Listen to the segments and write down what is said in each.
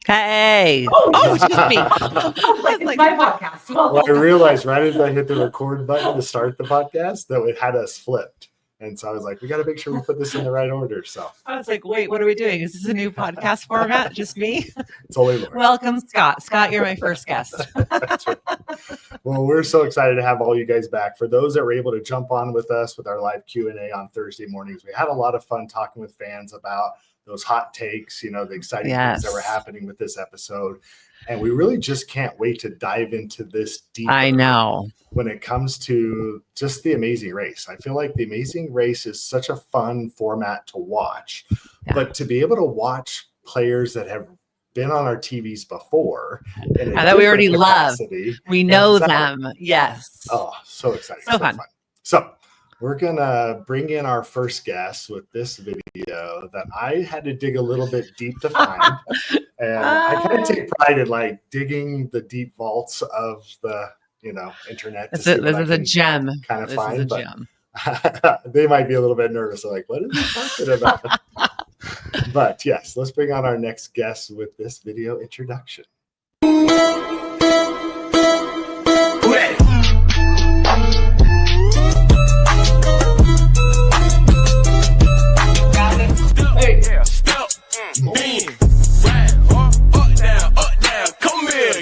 Hey. Oh, it's just me. It's my podcast. Well, I realized right as I hit the record button to start the podcast that it had us flipped. And so I was like, we got to make sure we put this in the right order. So I was like, wait, what are we doing? Is this a new podcast format? Just me? it's only Laura. Welcome, Scott. Scott, you're my first guest. That's right. Well, we're so excited to have all you guys back. For those that were able to jump on with us with our live Q&A on Thursday mornings, we had a lot of fun talking with fans about those hot takes, you know, the exciting things that were happening with this episode. And we really just can't wait to dive into this deeper. I know. When it comes to just the Amazing Race. I feel like the Amazing Race is such a fun format to watch, but to be able to watch players that have been on our TVs before and that we already love. We know them. Yes. Oh, so exciting. So fun. So we're going to bring in our first guest with this video that I had to dig a little bit deep to find. And I kind of take pride in like digging the deep vaults of the internet. This is a gem. Kind of fine, but they might be a little bit nervous. Like, what is he talking about? But yes, let's bring on our next guest with this video introduction.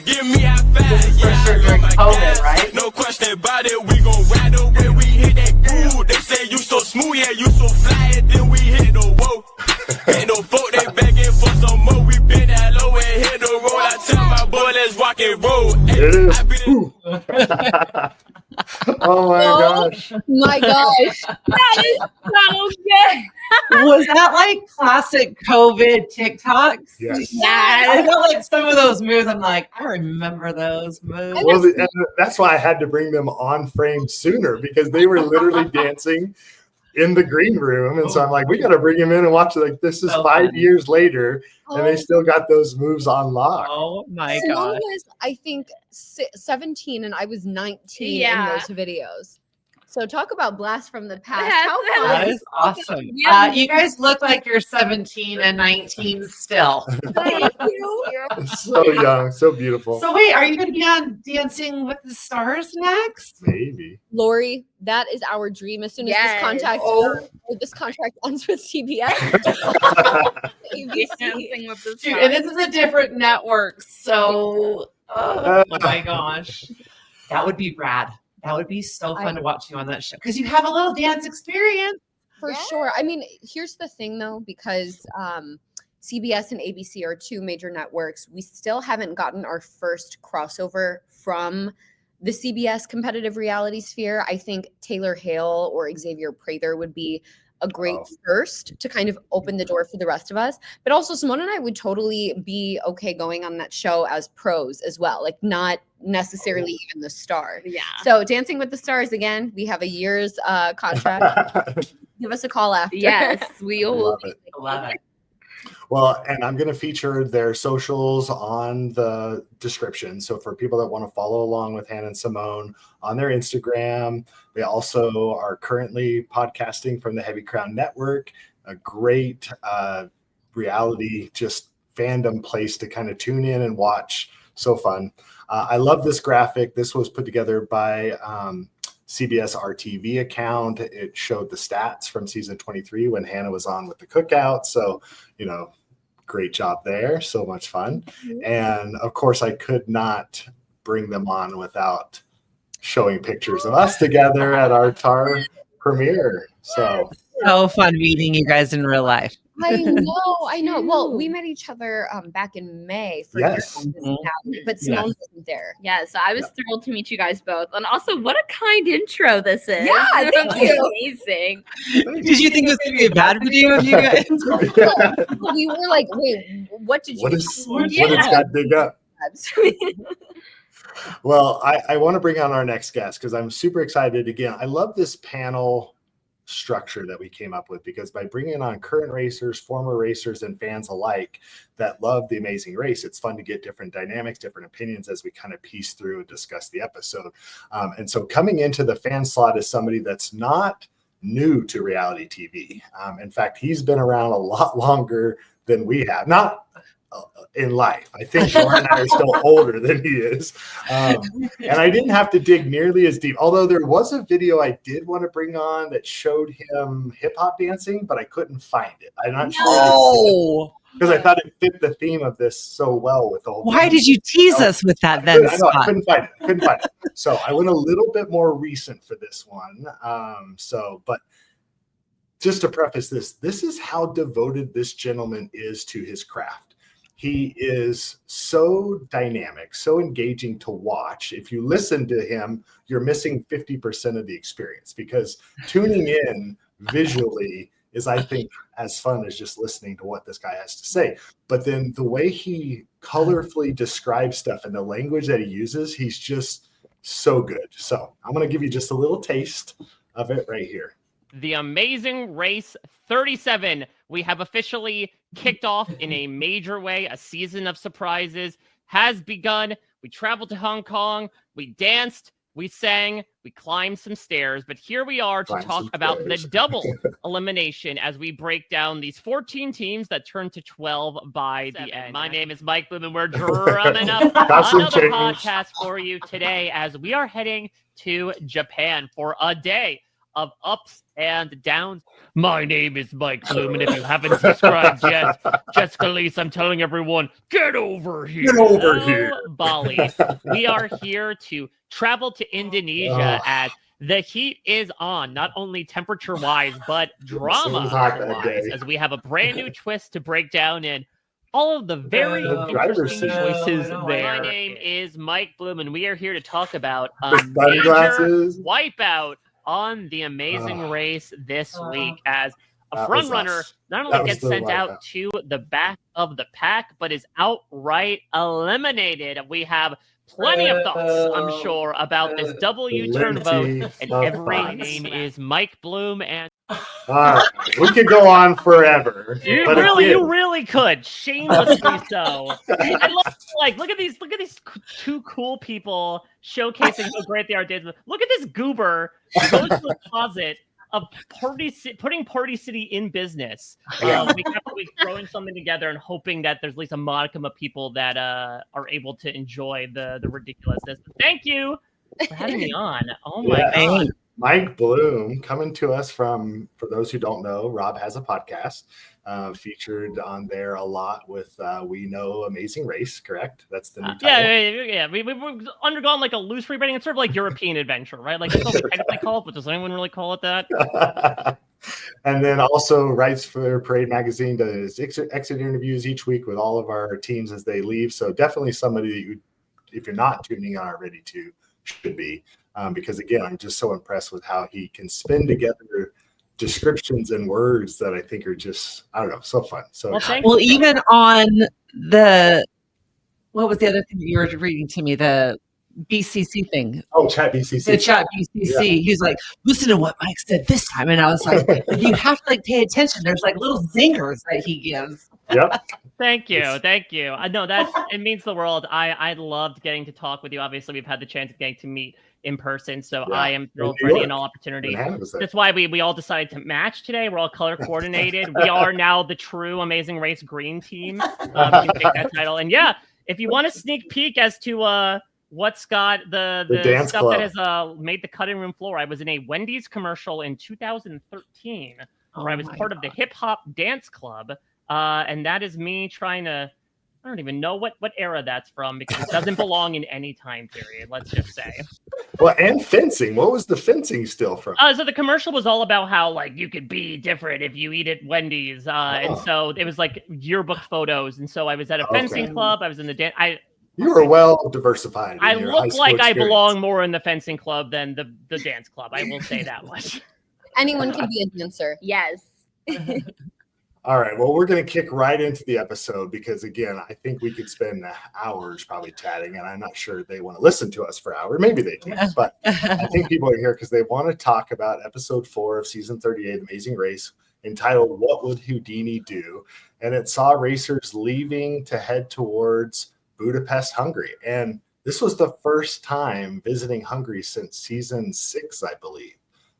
Give me a fast, COVID, right? No question about it. We gon' ride away. We hit that groove. They say you so smooth, yeah, you so fly. And then we hit the whoa. Ain't no folk, they begging for some more. We been that low and hit the road. I tell my boy, let's rock and roll. It is. Oh my gosh. My gosh. That is so good. Was that like classic COVID TikToks? Yes. I felt like some of those moves, I'm like, I remember those moves. Well, and that's why I had to bring them on frame sooner because they were literally dancing in the green room. And so I'm like, we got to bring them in and watch it. Like, this is 5 years later, and they still got those moves on lock. Oh my Simone god. was, I think, 17 and I was 19 in those videos. So talk about blast from the past. How fun. That is awesome. You guys look like you're 17 and 19 still. Thank you. So young, so beautiful. So wait, are you going to be on Dancing with the Stars next? Maybe. Lori, that is our dream. As soon as this contract ends with CBS. Dancing with the Dude, and this is a different network. So, oh my gosh. That would be rad. That would be so fun to watch you on that show because you have a little dance experience. For sure. I mean, here's the thing, though, because CBS and ABC are two major networks. We still haven't gotten our first crossover from the CBS competitive reality sphere. I think Taylor Hale or Xavier Prather would be a great first to kind of open the door for the rest of us. But also Simone and I would totally be okay going on that show as pros as well, like not necessarily even the star. Yeah. So Dancing with the Stars, again, we have a year's contract. Give us a call after. Yes, we will. Love it. Well, and I'm going to feature their socials on the description. So for people that want to follow along with Hannah and Simone on their Instagram, they also are currently podcasting from the Heavy Crown Network, a great reality, just fandom place to kind of tune in and watch. So fun. I love this graphic. This was put together by CBS RTV account. It showed the stats from season 23 when Hannah was on with the cookout. So, great job there. So much fun. And of course, I could not bring them on without showing pictures of us together at our TAR premiere. So fun meeting you guys in real life. I know. Well, we met each other back in May for your but Simone wasn't there. Yeah, so I was thrilled to meet you guys both. And also, what a kind intro this is. Yeah, thank you. Amazing. Did you think it was going to be a bad video of you guys? We were like, wait, what did you what is Scott dig up? Well, I want to bring on our next guest because I'm super excited. Again, I love this panel structure that we came up with because by bringing on current racers, former racers, and fans alike that love the Amazing Race, it's fun to get different dynamics, different opinions as we kind of piece through and discuss the episode. And so coming into the fan slot is somebody that's not new to reality TV. In fact, he's been around a lot longer than we have. Not in life. I think Sean and I are still older than he is. And I didn't have to dig nearly as deep, although there was a video I did want to bring on that showed him hip hop dancing, but I couldn't find it. I'm not sure because I thought it fit the theme of this so well with the whole Why thing. did you tease us with that then, I know, I Scott? couldn't find it. So I went a little bit more recent for this one. But just to preface this is how devoted this gentleman is to his craft. He is so dynamic, so engaging to watch. If you listen to him, you're missing 50% of the experience, because tuning in visually is, I think, as fun as just listening to what this guy has to say. But then the way he colorfully describes stuff and the language that he uses, he's just so good. So I'm going to give you just a little taste of it right here. The Amazing Race 37. We have officially kicked off in a major way. A season of surprises has begun. We traveled to Hong Kong. We danced. We sang. We climbed some stairs. But here we are to talk about the double elimination as we break down these 14 teams that turn to 12 by the end. My name is Mike Bloom, and we're drumming up another podcast for you today as we are heading to Japan for a day of ups and downs. My name is Mike Bloom, and if you haven't subscribed yet, Jessica Leese, I'm telling everyone, get over here. Get over here. Bali. We are here to travel to Indonesia as the heat is on, not only temperature-wise, but drama-wise, as we have a brand new twist to break down in all of the very interesting choices there. My name is Mike Bloom, and we are here to talk about a major wipeout on the Amazing Race this week, as a front runner not only gets sent out to the back of the pack, but is outright eliminated. We have plenty of thoughts, I'm sure, about this W-turn vote, and every name is Mike Bloom. And we could go on forever. You really could, shamelessly so. I love, look at these two cool people showcasing how great they are. Look at this goober goes to the closet of putting Party City in business. Week after week, throwing something together and hoping that there's at least a modicum of people that are able to enjoy the ridiculousness. Thank you for having me on. Oh my God. Mike Bloom, coming to us from, for those who don't know, Rob has a podcast featured on there a lot with We Know Amazing Race, correct? That's the new title. Yeah. We've undergone like a loose rebranding. It's sort of like European Adventure, right? Like that's what we technically call it, but does anyone really call it that? And then also writes for Parade Magazine, does exit interviews each week with all of our teams as they leave. So definitely somebody that you, if you're not tuning in already to, should be. Because again, I'm just so impressed with how he can spin together descriptions and words that I think are just, I don't know, so fun. So well, even on the, what was the other thing that you were reading to me? The BCC thing. Oh, Chat BCC. The Chat BCC. Yeah. He's like, listen to what Mike said this time. And I was like, you have to like pay attention. There's like little zingers that he gives. Yep. Thank you. I know it means the world. I loved getting to talk with you. Obviously, we've had the chance of getting to meet in person, so I am thrilled for any and all opportunity. That's why we all decided to match today. We're all color coordinated. We are now the true Amazing Race Green team. You can take that title. And yeah, if you want a sneak peek as to what's got the stuff club that has made the cutting room floor, I was in a Wendy's commercial in 2013 where I was part of the Hip Hop Dance Club. And that is me trying to, I don't even know what era that's from, because it doesn't belong in any time period, let's just say. Well, and fencing. What was the fencing still from? So the commercial was all about how like you could be different if you eat at Wendy's. And so it was like yearbook photos. And so I was at a fencing club. I was in the dance. You were well diversified. I look like I belong more in the fencing club than the dance club. I will say that much. Anyone can be a dancer. Yes. All right. Well, we're going to kick right into the episode because, again, I think we could spend hours probably chatting, and I'm not sure they want to listen to us for hours. Maybe they do, but I think people are here because they want to talk about episode 4 of season 38, Amazing Race, entitled "What Would Houdini Do?" And it saw racers leaving to head towards Budapest, Hungary. And this was the first time visiting Hungary since season 6, I believe,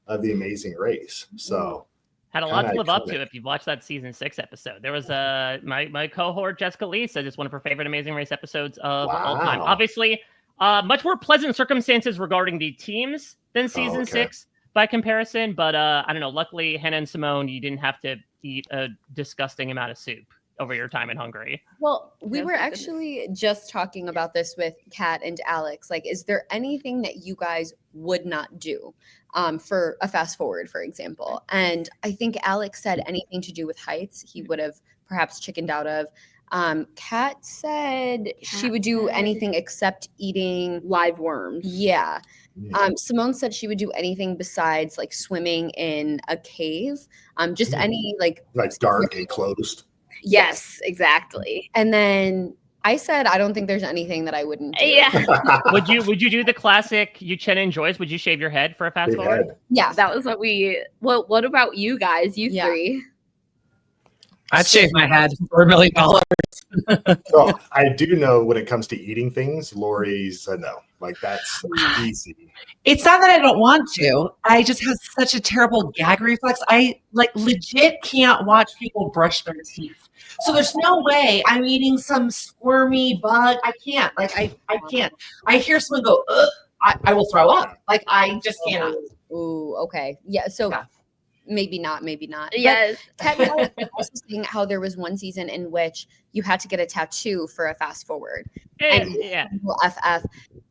of the Amazing Race. So Had a lot to Kinda live up iconic. to if you've watched that season 6 episode. There was my cohort Jessica Lee said it's one of her favorite Amazing Race episodes of all time. Wow. Obviously, much more pleasant circumstances regarding the teams than season okay. 6 by comparison. But I don't know. Luckily, Hannah and Simone, you didn't have to eat a disgusting amount of soup over your time in Hungary. Well, we Yes, were thank goodness. actually just talking about this with Kat and Alex. Like, is there anything that you guys would not do for a fast forward, for example? And I think Alex said anything to do with heights, he would have perhaps chickened out of. Kat said she would do anything except eating. Live worms. Yeah. Mm. Simone said she would do anything besides like swimming in a cave. Just Mm. any like. Like dark and closed. Yes, exactly. And then I said I don't think there's anything that I wouldn't do. Yeah, Would you do the classic Chen enjoys? Would you shave your head for a fast Big forward? head. Yeah. that was what we. Well, what about you guys? You Yeah. three. I'd shave my head for $1 million. So I do know when it comes to eating things, Lori's a no. Like that's easy. It's not that I don't want to. I just have such a terrible gag reflex. I like legit can't watch people brush their teeth. So there's no way I'm eating some squirmy bug. I can't. Like I can't. I hear someone go, ugh, I will throw up. Like I just cannot. Ooh, okay. Yeah. So Yeah. maybe not. But Yes. Kat and I were also saying how there was one season in which you had to get a tattoo for a fast forward. And Yeah. FF.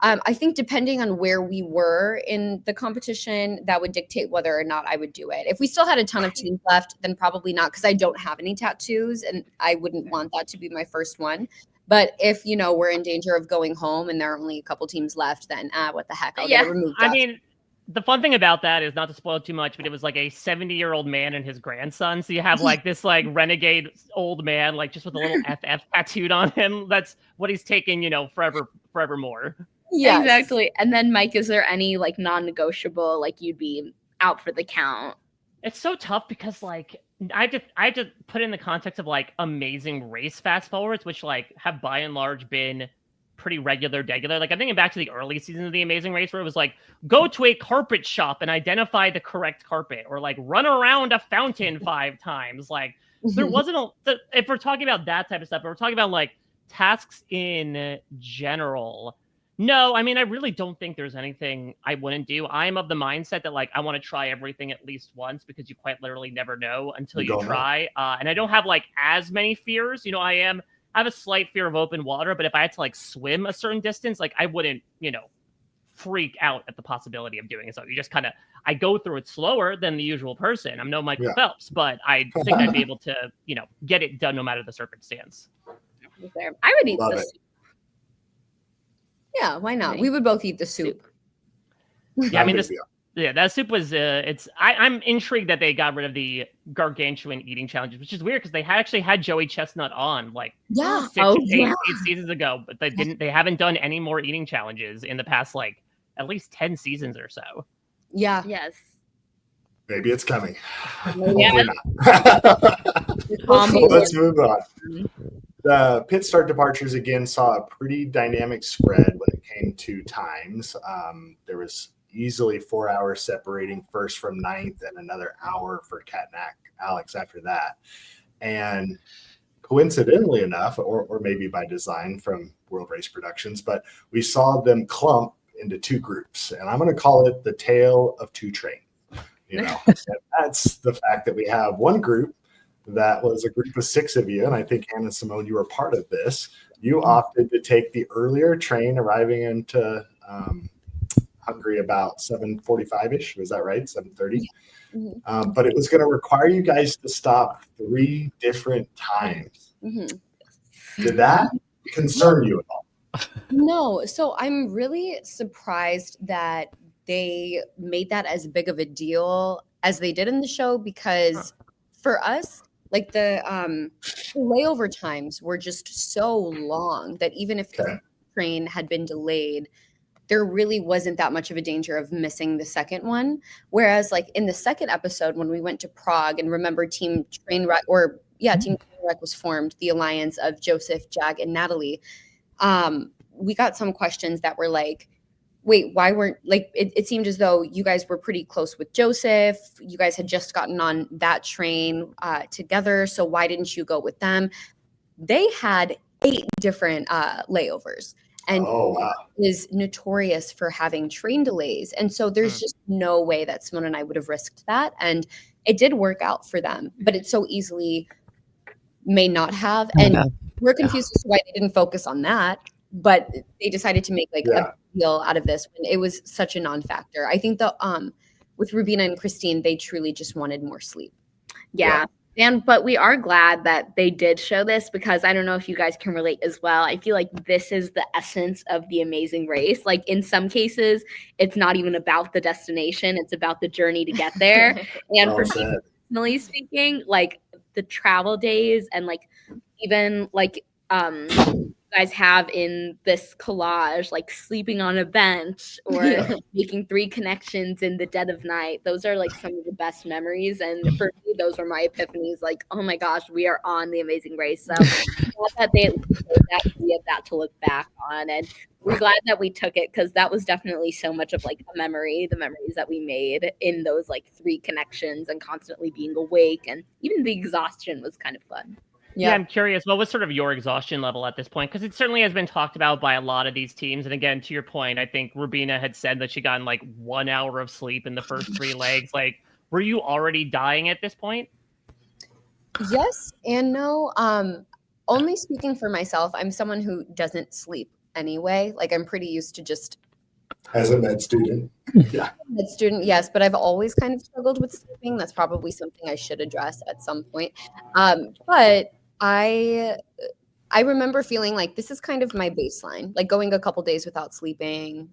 I think depending on where we were in the competition, that would dictate whether or not I would do it. If we still had a ton of teams left, then probably not, because I don't have any tattoos and I wouldn't want that to be my first one. But if, we're in danger of going home and there are only a couple teams left, then what the heck? I'll get it removed. I mean, the fun thing about that is not to spoil too much, but it was like a 70-year-old man and his grandson. So you have like this like renegade old man, like just with a little FF tattooed on him. That's what he's taking, forevermore. Yes. Exactly. And then, Mike, is there any like non-negotiable, like you'd be out for the count? It's so tough because like I have to put in the context of like Amazing Race fast forwards, which like have by and large been pretty regular. Like I'm thinking back to the early seasons of the Amazing Race where it was like go to a carpet shop and identify the correct carpet, or like run around a fountain 5 times. Like there wasn't if we're talking about that type of stuff, but we're talking about like tasks in general. No, I mean, I really don't think there's anything I wouldn't do. I'm of the mindset that like I want to try everything at least once, because you quite literally never know until you try. And I don't have like as many fears. I have a slight fear of open water, but if I had to like swim a certain distance, like I wouldn't, freak out at the possibility of doing it. So you just kind of, I go through it slower than the usual person. I'm no Michael Phelps, but I think I'd be able to, get it done no matter the circumstance. I would eat Love this. it. Yeah, why not? We would both eat the soup. Yeah, I mean, that soup was, I'm intrigued that they got rid of the gargantuan eating challenges, which is weird because they actually had Joey Chestnut on like 8 seasons ago, but they haven't done any more eating challenges in the past, like at least 10 seasons or so. Yeah. Yes. Maybe it's coming. Yeah. Let's move on. The pit start departures again saw a pretty dynamic spread when it came to times. There was easily 4 hours separating first from ninth and another hour for Kat and Alex after that. And coincidentally enough, or maybe by design from World Race Productions, but we saw them clump into 2 groups. And I'm going to call it the tale of 2 trains. And that's the fact that we have one group that was a group of 6 of you, and I think Hannah and Simone, you were part of this. You opted to take the earlier train, arriving into Hungary about 7:45-ish. Was that right? 7:30. Mm-hmm. But it was going to require you guys to stop 3 different times. Mm-hmm. Did that concern you at all? No. So I'm really surprised that they made that as big of a deal as they did in the show, because for us, like the layover times were just so long that even if the train had been delayed, there really wasn't that much of a danger of missing the second one. Whereas like in the second episode, when we went to Prague, and remember Team Trainwreck was formed, the alliance of Joseph, Jag, and Natalie. We got some questions that were like, wait, why weren't like it seemed as though you guys were pretty close with Joseph. You guys had just gotten on that train together. So why didn't you go with them? They had 8 different layovers, and Oh, wow. is notorious for having train delays. And so there's just no way that Simone and I would have risked that. And it did work out for them, but it so easily may not have. And we're confused as to why they didn't focus on that, but they decided to make like a deal out of this when it was such a non-factor. I think with Rubina and Christine, they truly just wanted more sleep. Yeah. But we are glad that they did show this, because I don't know if you guys can relate as well. I feel like this is the essence of the Amazing Race. Like in some cases, it's not even about the destination. It's about the journey to get there. And for me, personally speaking, like the travel days and like even like you guys have in this collage, like sleeping on a bench or making 3 connections in the dead of night. Those are like some of the best memories. And for me, those were my epiphanies. Like, oh my gosh, we are on the Amazing Race. So glad that we had that to look back on. And we're glad that we took it, because that was definitely so much of like a memory, the memories that we made in those like 3 connections and constantly being awake. And even the exhaustion was kind of fun. Yeah, I'm curious, what was sort of your exhaustion level at this point? Because it certainly has been talked about by a lot of these teams. And again, to your point, I think Rubina had said that she got like 1 hour of sleep in the first 3 legs. Like, were you already dying at this point? Yes and no. Only speaking for myself, I'm someone who doesn't sleep anyway. Like I'm pretty used to just as a med student. Yeah. Med student, yes, but I've always kind of struggled with sleeping. That's probably something I should address at some point. But I remember feeling like this is kind of my baseline, like going a couple days without sleeping.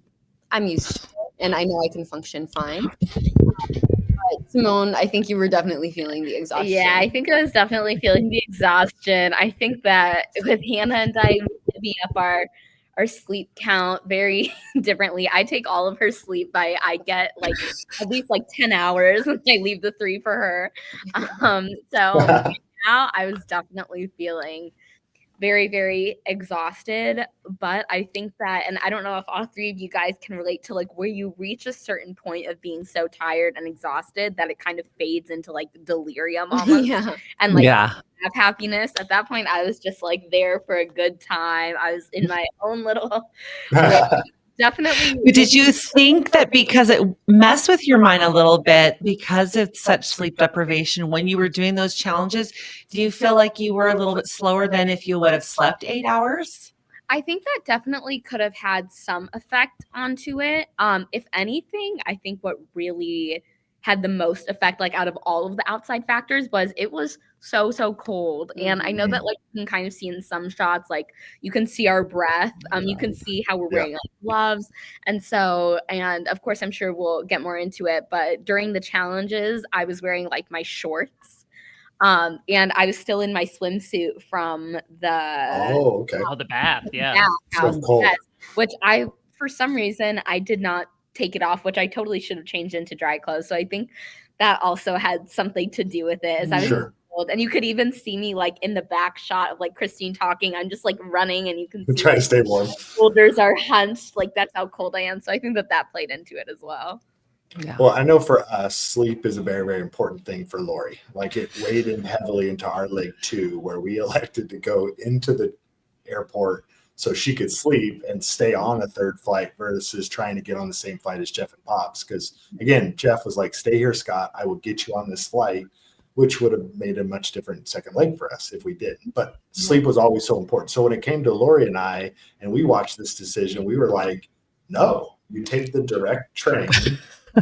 I'm used to it, and I know I can function fine. But Simone, I think you were definitely feeling the exhaustion. Yeah, I think I was definitely feeling the exhaustion. I think that with Hannah and I, we divvy up our sleep count very differently. I take all of her sleep I get like at least like 10 hours, and I leave the 3 for her. So now I was definitely feeling very, very exhausted. But I think that, and I don't know if all 3 of you guys can relate to like where you reach a certain point of being so tired and exhausted that it kind of fades into like delirium almost. And like have happiness. At that point, I was just like there for a good time. I was in my own little definitely. Did you think that because it messed with your mind a little bit because of such sleep deprivation when you were doing those challenges, do you feel like you were a little bit slower than if you would have slept 8 hours? I think that definitely could have had some effect onto it. If anything, I think what really had the most effect, like out of all of the outside factors, was it was so cold. And I know that like you can kind of see in some shots, like you can see our breath, you can see how we're wearing like gloves. And of course, I'm sure we'll get more into it, but during the challenges, I was wearing like my shorts. And I was still in my swimsuit from the bath, which for some reason I did not take it off, which I totally should have changed into dry clothes. So I think that also had something to do with it, as I was cold. And you could even see me like in the back shot of like Christine talking. I'm just like running, and you can see trying to stay warm. Shoulders are hunched, like that's how cold I am. So I think that played into it as well. Yeah. Well, I know for us, sleep is a very, very important thing for Lori. Like it weighed in heavily into our leg too, where we elected to go into the airport so she could sleep and stay on a 3rd flight versus trying to get on the same flight as Jeff and Pops. Because again, Jeff was like, stay here, Scott, I will get you on this flight, which would have made a much different second leg for us if we didn't. But sleep was always so important. So when it came to Lori and I, and we watched this decision, we were like, no, you take the direct train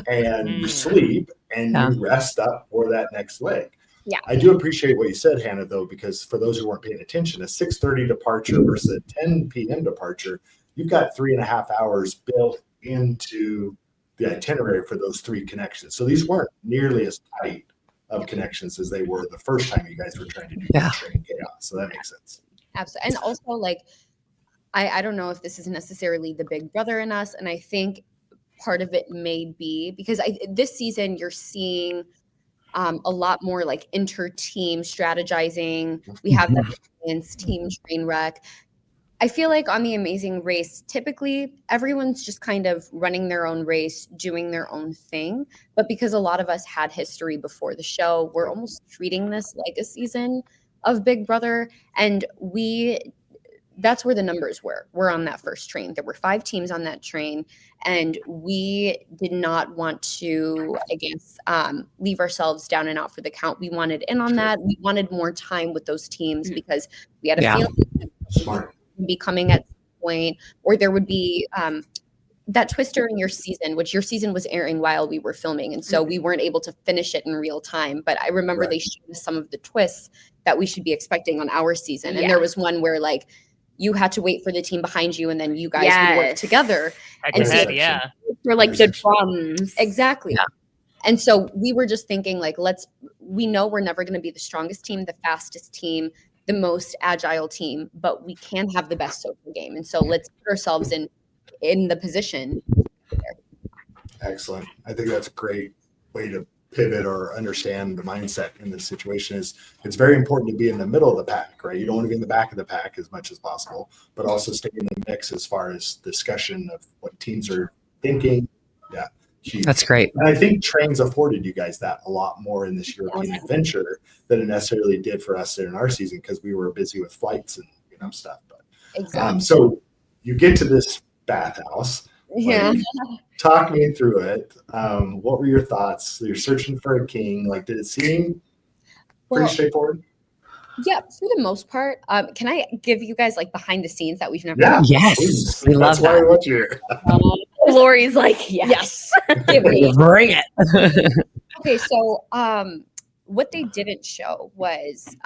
and you sleep and you rest up for that next leg. Yeah, I do appreciate what you said, Hannah, though, because for those who weren't paying attention, a 6:30 departure versus a 10 p.m. departure, you've got 3.5 hours built into the itinerary for those 3 connections. So these weren't nearly as tight of connections as they were the first time you guys were trying to do train chaos. So that makes sense. Absolutely. And also, like, I don't know if this is necessarily the big brother in us, and I think part of it may be because this season you're seeing a lot more like inter-team strategizing. We have that team train wreck. I feel like on the Amazing Race, typically everyone's just kind of running their own race, doing their own thing. But because a lot of us had history before the show, we're almost treating this like a season of Big Brother. And that's where the numbers were. We're on that first train. There were 5 teams on that train, and we did not want to, I guess, leave ourselves down and out for the count. We wanted in on that. We wanted more time with those teams because we had a feeling Smart. be coming at some point, or there would be that twist during your season, which your season was airing while we were filming, and so we weren't able to finish it in real time. But I remember they showed us some of the twists that we should be expecting on our season, and there was one where like you had to wait for the team behind you, and then you guys would work together. And so, yeah, for like the drums, exactly. Yeah. And so we were just thinking like, we know we're never going to be the strongest team, the fastest team, the most agile team, but we can have the best social game. And so let's put ourselves in the position. Excellent. I think that's a great way to pivot or understand the mindset in this situation. Is it's very important to be in the middle of the pack, right? You don't want to be in the back of the pack as much as possible, but also stay in the mix as far as discussion of what teams are thinking. Yeah. That's great. And I think trains afforded you guys that a lot more in this European adventure than it necessarily did for us in our season because we were busy with flights and stuff. But exactly. So you get to this bathhouse. Yeah. Talk me through it. What were your thoughts? You're searching for a king. Like, did it seem pretty straightforward? Yeah, for the most part. Can I give you guys like behind the scenes that we've never? Yeah. Yes. We love That's why we want you here. Lori's like, yes. Give me. Bring it. Okay, so what they didn't show was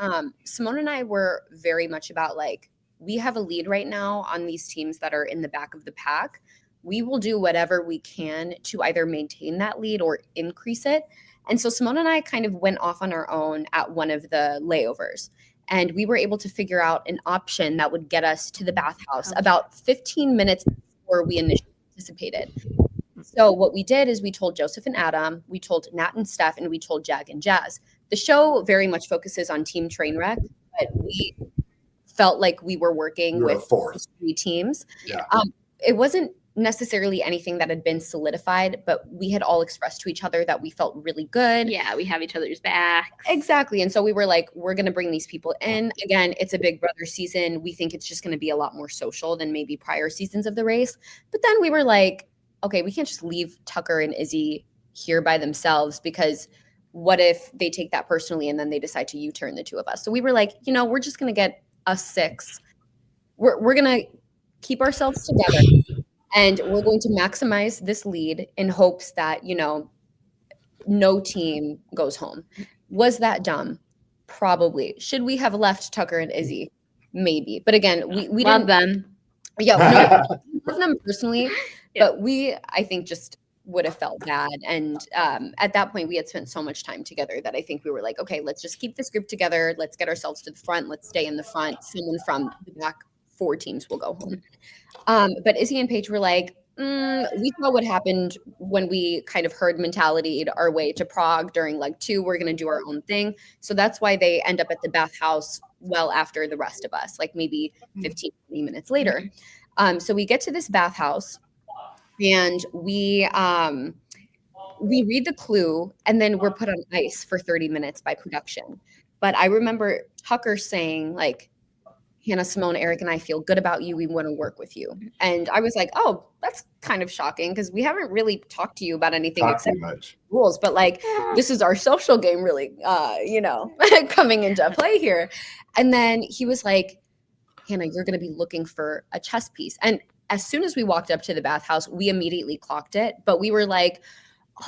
Simone and I were very much about like, we have a lead right now on these teams that are in the back of the pack. We will do whatever we can to either maintain that lead or increase it. And so Simone and I kind of went off on our own at one of the layovers. And we were able to figure out an option that would get us to the bathhouse about 15 minutes before we initially anticipated. So what we did is we told Joseph and Adam, we told Nat and Steph, and we told Jag and Jazz. The show very much focuses on Team Trainwreck, but we felt like we were working with 3 teams. Yeah. It wasn't necessarily anything that had been solidified, but we had all expressed to each other that we felt really good. Yeah, we have each other's back. Exactly. And so we were like, we're going to bring these people in. Again, it's a Big Brother season. We think it's just going to be a lot more social than maybe prior seasons of the race. But then we were like, okay, we can't just leave Tucker and Izzy here by themselves because what if they take that personally and then they decide to U-turn the 2 of us? So we were like, we're just going to get us 6. We're going to keep ourselves together. And we're going to maximize this lead in hopes that, no team goes home. Was that dumb? Probably. Should we have left Tucker and Izzy? Maybe. But again, we love didn't them. Yeah, no, love them personally, but I think just would have felt bad. And at that point, we had spent so much time together that I think we were like, okay, let's just keep this group together. Let's get ourselves to the front. Let's stay in the front. Someone from the back 4 teams will go home. But Izzy and Paige were like, we saw what happened when we kind of herd mentality our way to Prague during leg 2. We're going to do our own thing. So that's why they end up at the bathhouse well after the rest of us, like maybe 15, 20 minutes later. So we get to this bathhouse and we read the clue and then we're put on ice for 30 minutes by production. But I remember Tucker saying like, Hannah, Simone, Eric, and I feel good about you. We want to work with you. And I was like, oh, that's kind of shocking because we haven't really talked to you about anything except rules. But like, this is our social game really, coming into play here. And then he was like, Hannah, you're going to be looking for a chess piece. And as soon as we walked up to the bathhouse, we immediately clocked it. But we were like,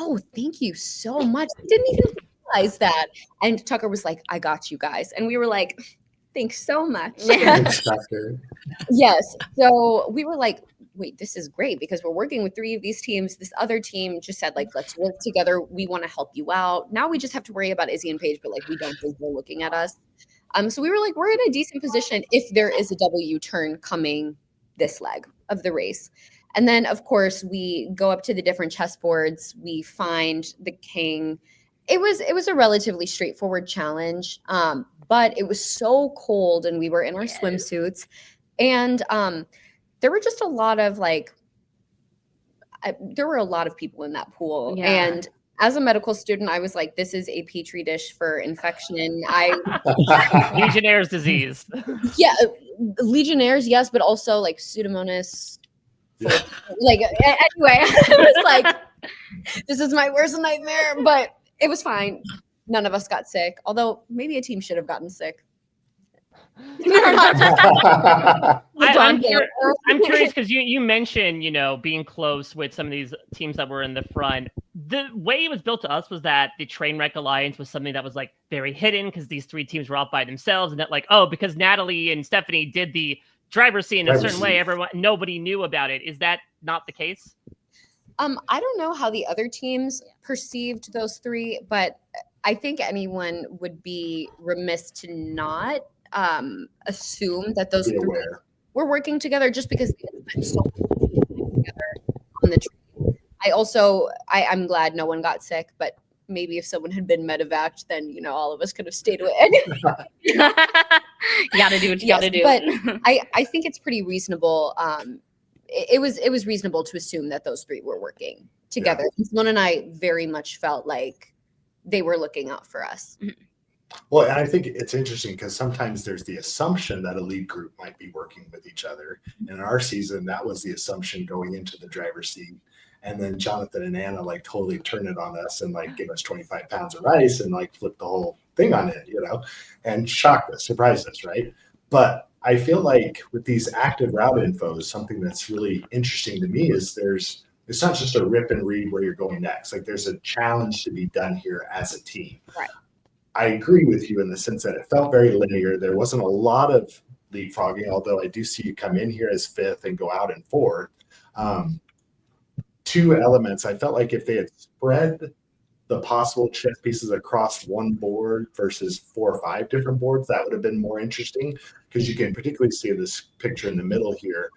oh, thank you so much. I didn't even realize that. And Tucker was like, I got you guys. And we were like, thanks so much. Yes. So we were like, wait, this is great because we're working with 3 of these teams. This other team just said like, let's work together. We want to help you out. Now we just have to worry about Izzy and Paige, but like, we don't think they're looking at us. So we were like, we're in a decent position if there is a W turn coming this leg of the race. And then of course we go up to the different chessboards. We find the king. It was a relatively straightforward challenge. But it was so cold and we were in our swimsuits And there were just a lot of there were a lot of people in that pool. Yeah. And as a medical student, I was like, this is a petri dish for infection. Legionnaire's disease. Yeah, Legionnaires, yes, but also like Pseudomonas. Anyway, it was like, this is my worst nightmare, but it was fine. None of us got sick, although maybe a team should have gotten sick. I'm curious because you mentioned, being close with some of these teams that were in the front. The way it was built to us was that the Trainwreck Alliance was something that was like very hidden because these three teams were off by themselves, and that because Natalie and Stephanie did the driver's seat in a certain way, nobody knew about it. Is that not the case? I don't know how the other teams perceived those three, but I think anyone would be remiss to not assume that those three were working together, just because they're so together on the train. I'm glad no one got sick, but maybe if someone had been medevaced, then all of us could have stayed away. You gotta do what you gotta do. But I think it's pretty reasonable. It was reasonable to assume that those three were working together. Yeah. Simone and I very much felt like they were looking out for us. Well, and I think it's interesting because sometimes there's the assumption that a lead group might be working with each other. In our season, that was the assumption going into the driver's seat. And then Jonathan and Anna totally turned it on us and give us 25 pounds of rice and flip the whole thing on it, and shocked us, surprised us, right? But I feel like with these active route infos, something that's really interesting to me is it's not just a rip and read where you're going next. There's a challenge to be done here as a team. Right. I agree with you in the sense that it felt very linear. There wasn't a lot of leapfrogging, although I do see you come in here as fifth and go out in fourth. Two elements. I felt like if they had spread the possible chess pieces across one board versus 4 or 5 different boards, that would have been more interesting, because you can particularly see this picture in the middle here.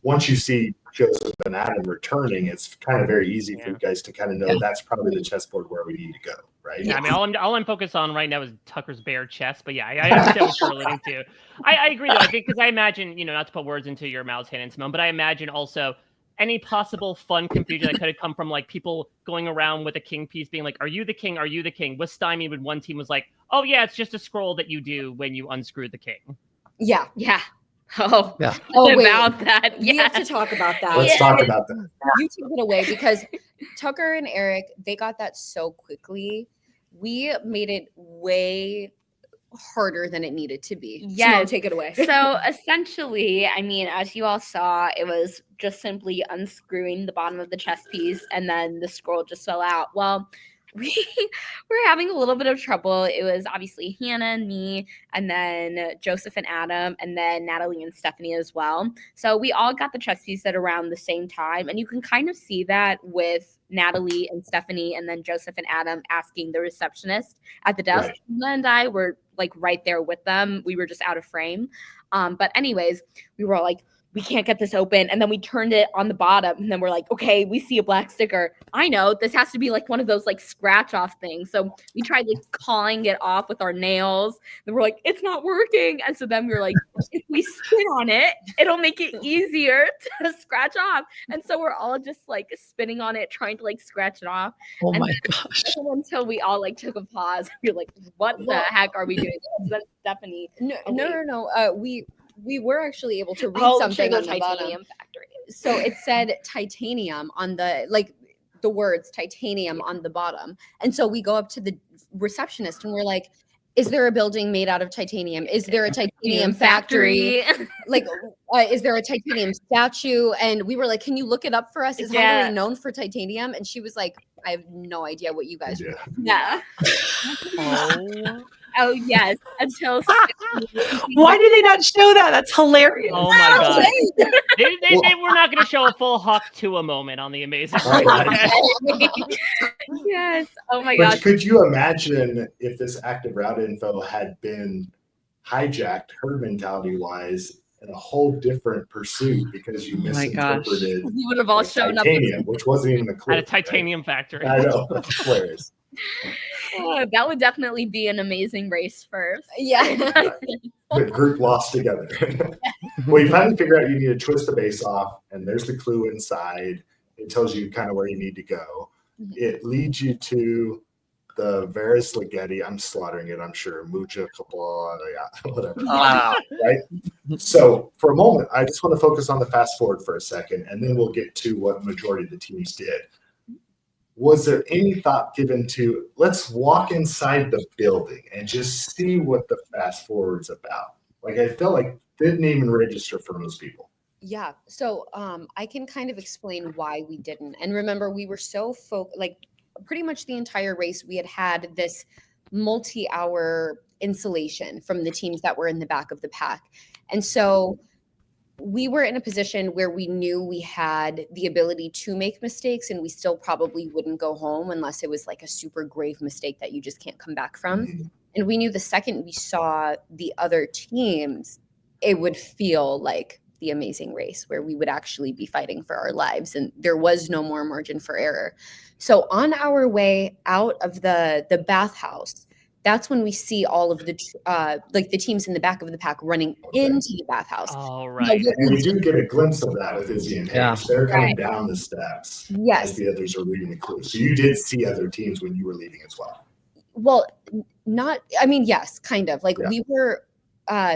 Once you see Joseph and Adam returning, it's kind of very easy for you guys to kind of know that's probably the chessboard where we need to go, right? Yeah, I mean, all I'm focused on right now is Tucker's bare chest, but yeah, I understand what you're relating to. I agree, though. I think because I imagine, not to put words into your mouths, Hannah and Simone, but I imagine also any possible fun confusion that could have come from people going around with a king piece being like, are you the king? Are you the king? Was stymied when one team was like, oh yeah, it's just a scroll that you do when you unscrew the king. Yeah. Yeah. Oh, yeah. About that. We have to talk about that. Let's talk about that. You take it away, because Tucker and Eric, they got that so quickly. We made it way harder than it needed to be. Yeah, Simone, take it away. So essentially, I mean, as you all saw, it was just simply unscrewing the bottom of the chess piece, and then the scroll just fell out. Well, we were having a little bit of trouble. It was obviously Hannah and me, and then Joseph and Adam, and then Natalie and Stephanie as well. So we all got the chess piece at around the same time, and you can kind of see that with Natalie and Stephanie, and then Joseph and Adam asking the receptionist at the desk. Right. Hannah and I were right there with them. We were just out of frame. But anyways, we were all like, we can't get this open. And then we turned it on the bottom, and then we're like, okay, we see a black sticker. I know this has to be one of those scratch off things. So we tried clawing it off with our nails, and we're like, it's not working. And so then we were like, if we spin on it, it'll make it easier to scratch off. And so we're all just spinning on it, trying to scratch it off. Oh and my gosh. Until we all took a pause. We were like, what the heck are we doing? Then Stephanie. No. We were actually able to read something on the titanium bottom. factory. So it said titanium on the the words titanium on the bottom. And so we go up to the receptionist and we're like, is there a building made out of titanium? Is there a titanium factory? Is there a titanium statue? And we were like, can you look it up for us? Is Hungary known for titanium? And she was like, I have no idea what you guys are. Yeah. Oh yes. Until why did they not show that? That's hilarious. Oh my god. They were not going to show a full Huck to a moment on the Amazing Race. Yes. Oh my But gosh. could you imagine if this active route info had been hijacked herd mentality wise in a whole different pursuit because you misinterpreted we would have all shown titanium, which wasn't even a clue. At a titanium factory. I know. That's hilarious. That would definitely be an amazing race first. Yeah. The group lost together. Well, you finally figure out you need to twist the base off, and there's the clue inside. It tells you kind of where you need to go. It leads you to the Varus Ligeti. I'm slaughtering it, I'm sure. Muja Kapla, yeah, whatever. Right? So for a moment, I just want to focus on the fast forward for a second, and then we'll get to what majority of the teams did. Was there any thought given to, let's walk inside the building and just see what the fast forward's about? Like, I felt like didn't even register for most people. Yeah. So I can kind of explain why we didn't. And remember, we were so like pretty much the entire race, we had this multi-hour insulation from the teams that were in the back of the pack. And so we were in a position where we knew we had the ability to make mistakes, and we still probably wouldn't go home unless it was like a super grave mistake that you just can't come back from. Mhm. And we knew the second we saw the other teams, it would feel like the amazing race where we would actually be fighting for our lives, and there was no more margin for error. So on our way out of the bathhouse, that's when we see all of the like the teams in the back of the pack running into the bathhouse. All right. And we do get a glimpse of that with Izzy and Paige. Yeah. They're coming Right. down the steps as Yes. the others are reading the clue. So you did see other teams when you were leaving as well. Well, not, I mean, yes, kind of. Like Yeah. we were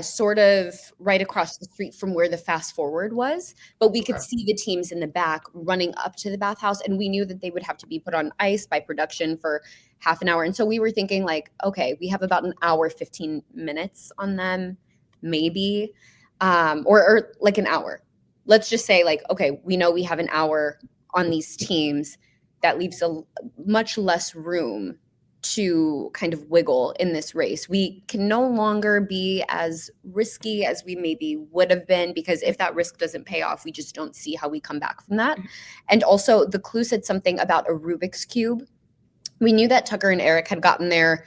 sort of right across the street from where the fast forward was, but we could Okay. see the teams in the back running up to the bathhouse, and we knew that they would have to be put on ice by production for half an hour. And so we were thinking like, okay, we have about an hour, 15 minutes on them, maybe, or like an hour. Let's just say like, okay, we know we have an hour on these teams. That leaves a much less room to kind of wiggle in this race. We can no longer be as risky as we maybe would have been, because if that risk doesn't pay off, we just don't see how we come back from that. And also the clue said something about a Rubik's Cube. We knew that Tucker and Eric had gotten there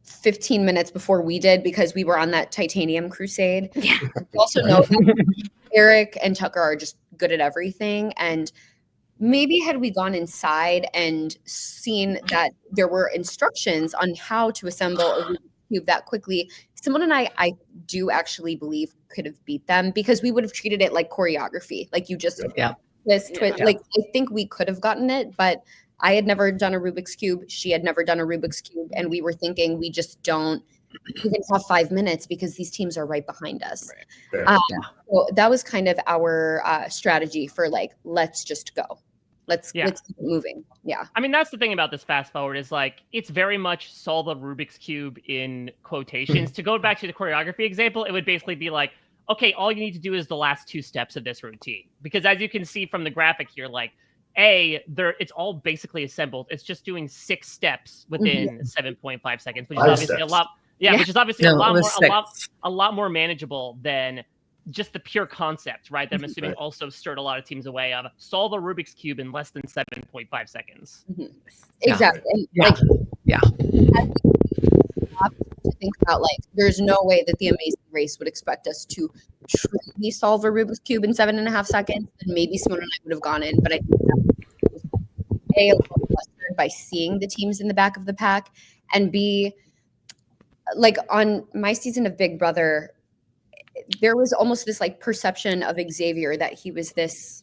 15 minutes before we did because we were on that titanium crusade. Yeah. We also know that Eric and Tucker are just good at everything, and maybe had we gone inside and seen that there were instructions on how to assemble a Rubik's Cube that quickly, Simone and I do actually believe could have beat them, because we would have treated it like choreography. Like you just Yeah. twist. Yeah. Like I think we could have gotten it, but I had never done a Rubik's Cube. She had never done a Rubik's Cube. And we were thinking we just don't even have 5 minutes because these teams are right behind us. Fair. So that was kind of our strategy for like, let's just go. Let's keep it moving. Yeah. I mean, that's the thing about this fast forward is like, it's very much solve a Rubik's Cube in quotations. To go back to the choreography example, it would basically be like, okay, all you need to do is the last 2 steps of this routine. Because as you can see from the graphic here, like, it's all basically assembled. It's just doing 6 steps within 7.5 seconds, which is 5 obviously steps. a lot. Yeah, which is obviously No, a lot it was more, 6. a lot more manageable than just the pure concept, right? That I'm assuming Right. also stirred a lot of teams away of solve a Rubik's Cube in less than 7.5 seconds. Exactly. And Yeah. like, Yeah. to think about like, there's no way that the Amazing Race would expect us to truly solve a Rubik's Cube in 7.5 seconds. And maybe Simone and I would have gone in, but I think that was A, a little flustered by seeing the teams in the back of the pack, and B, like on my season of Big Brother, there was almost this like perception of Xavier that he was this,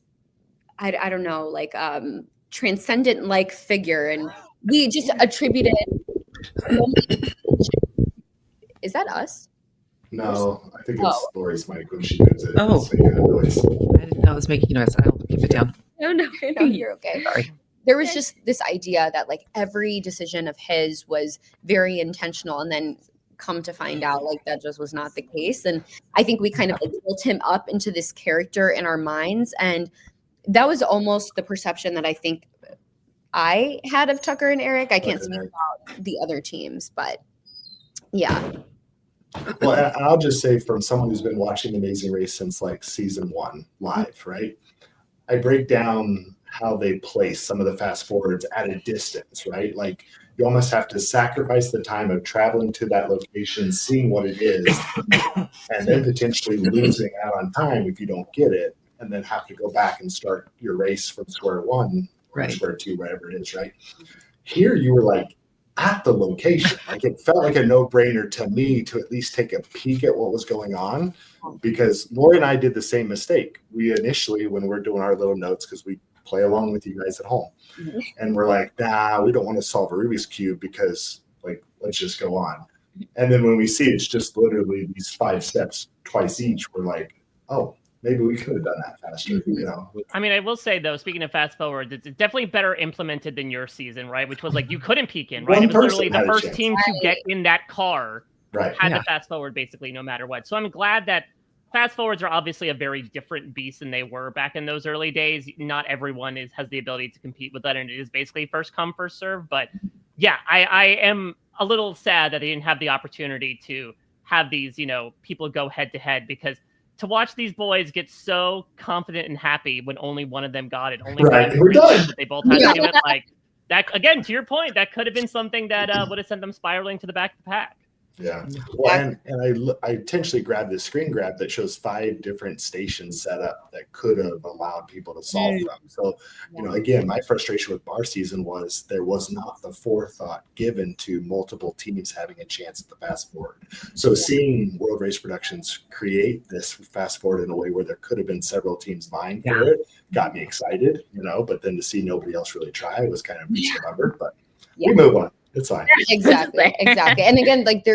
I don't know, like transcendent like figure, and we just attributed. Is that us? No, I think it's Oh. Lori's mic when she does it. Oh. It's making a noise. I didn't know it was making noise. I'll keep it down. No, no. No, you're okay. Sorry. There was just this idea that like every decision of his was very intentional, and then come to find out like that just was not the case. And I think we kind of like built him up into this character in our minds, and that was almost the perception that I think I had of Tucker and Eric. I can't speak about the other teams, but yeah. Well, and I'll just say, from someone who's been watching The Amazing Race since like season 1 live, right? I break down how they place some of the fast forwards at a distance, right? Like you almost have to sacrifice the time of traveling to that location, seeing what it is, and then potentially losing out on time if you don't get it, and then have to go back and start your race from square 1 or Right. square 2, whatever it is, right? Here you were like at the location. Like it felt like a no-brainer to me to at least take a peek at what was going on, because Lori and I did the same mistake. We initially, when we're doing our little notes, because we play along with you guys at home, and we're like, nah, we don't want to solve a Rubik's Cube because like, let's just go on. And then when we see it's just literally these 5 steps twice each, we're like, oh, maybe we could have done that faster, you know? I mean, I will say though, speaking of fast forward, it's definitely better implemented than your season, right? Which was like you couldn't peek in, right? One It was literally person the had a first chance. team to get in that car Right. had Yeah. the fast forward basically no matter what. So I'm glad that fast forwards are obviously a very different beast than they were back in those early days. Not everyone has the ability to compete with that, and it is basically first come, first serve. But yeah, I am a little sad that they didn't have the opportunity to have these, you know, people go head to head, because to watch these boys get so confident and happy when only one of them got it, only Right, one we're done. but they both had to do it, like that. Again, to your point, that could have been something that would have sent them spiraling to the back of the pack. Yeah. Well, and I intentionally grabbed this screen grab that shows 5 different stations set up that could have allowed people to solve them. So, you know, again, my frustration with bar season was there was not the forethought given to multiple teams having a chance at the fast forward. So seeing World Race Productions create this fast forward in a way where there could have been several teams vying for it got me excited, you know, but then to see nobody else really try was kind of discovered, but we move on. It's fine. Exactly. And again, like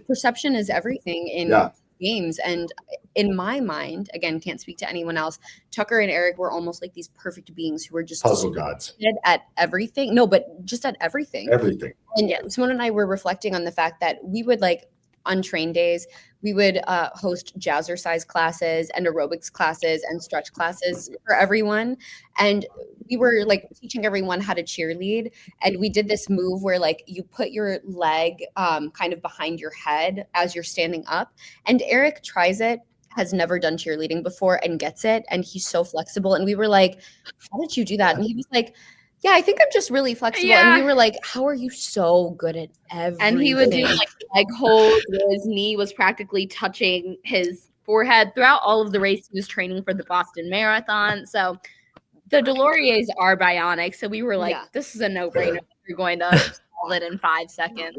perception is everything in games. And in my mind, again, can't speak to anyone else, Tucker and Eric were almost like these perfect beings who were just puzzle gods at everything. No, but just at everything. Everything. And Simone and I were reflecting on the fact that we would like on train days, we would host jazzercise classes and aerobics classes and stretch classes for everyone. And we were like teaching everyone how to cheerlead. And we did this move where like you put your leg kind of behind your head as you're standing up. And Eric tries it, has never done cheerleading before and gets it. And he's so flexible. And we were like, how did you do that? And he was like, yeah, I think I'm just really flexible. Yeah. And we were like, how are you so good at everything? And he would do like leg holds where his knee was practically touching his forehead throughout all of the race. He was training for the Boston Marathon. So the Deloriers are bionic. So we were like, this is a no-brainer. You're going to solve it in 5 seconds.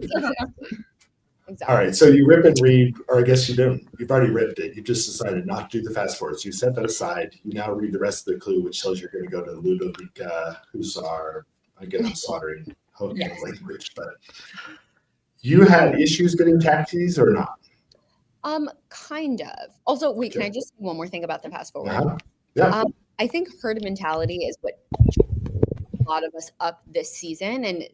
Exactly. All right, so you rip and read, or I guess you don't. You've already ripped it. You've just decided not to do the fast forward. So you set that aside. You now read the rest of the clue, which tells you're going to go to Ludovica, who's our, again, I'm slaughtering language, but you had issues getting taxis or not? Kind of. Also, wait, Okay. can I just say one more thing about the fast forward? Yeah. I think herd mentality is what a lot of us up this season, and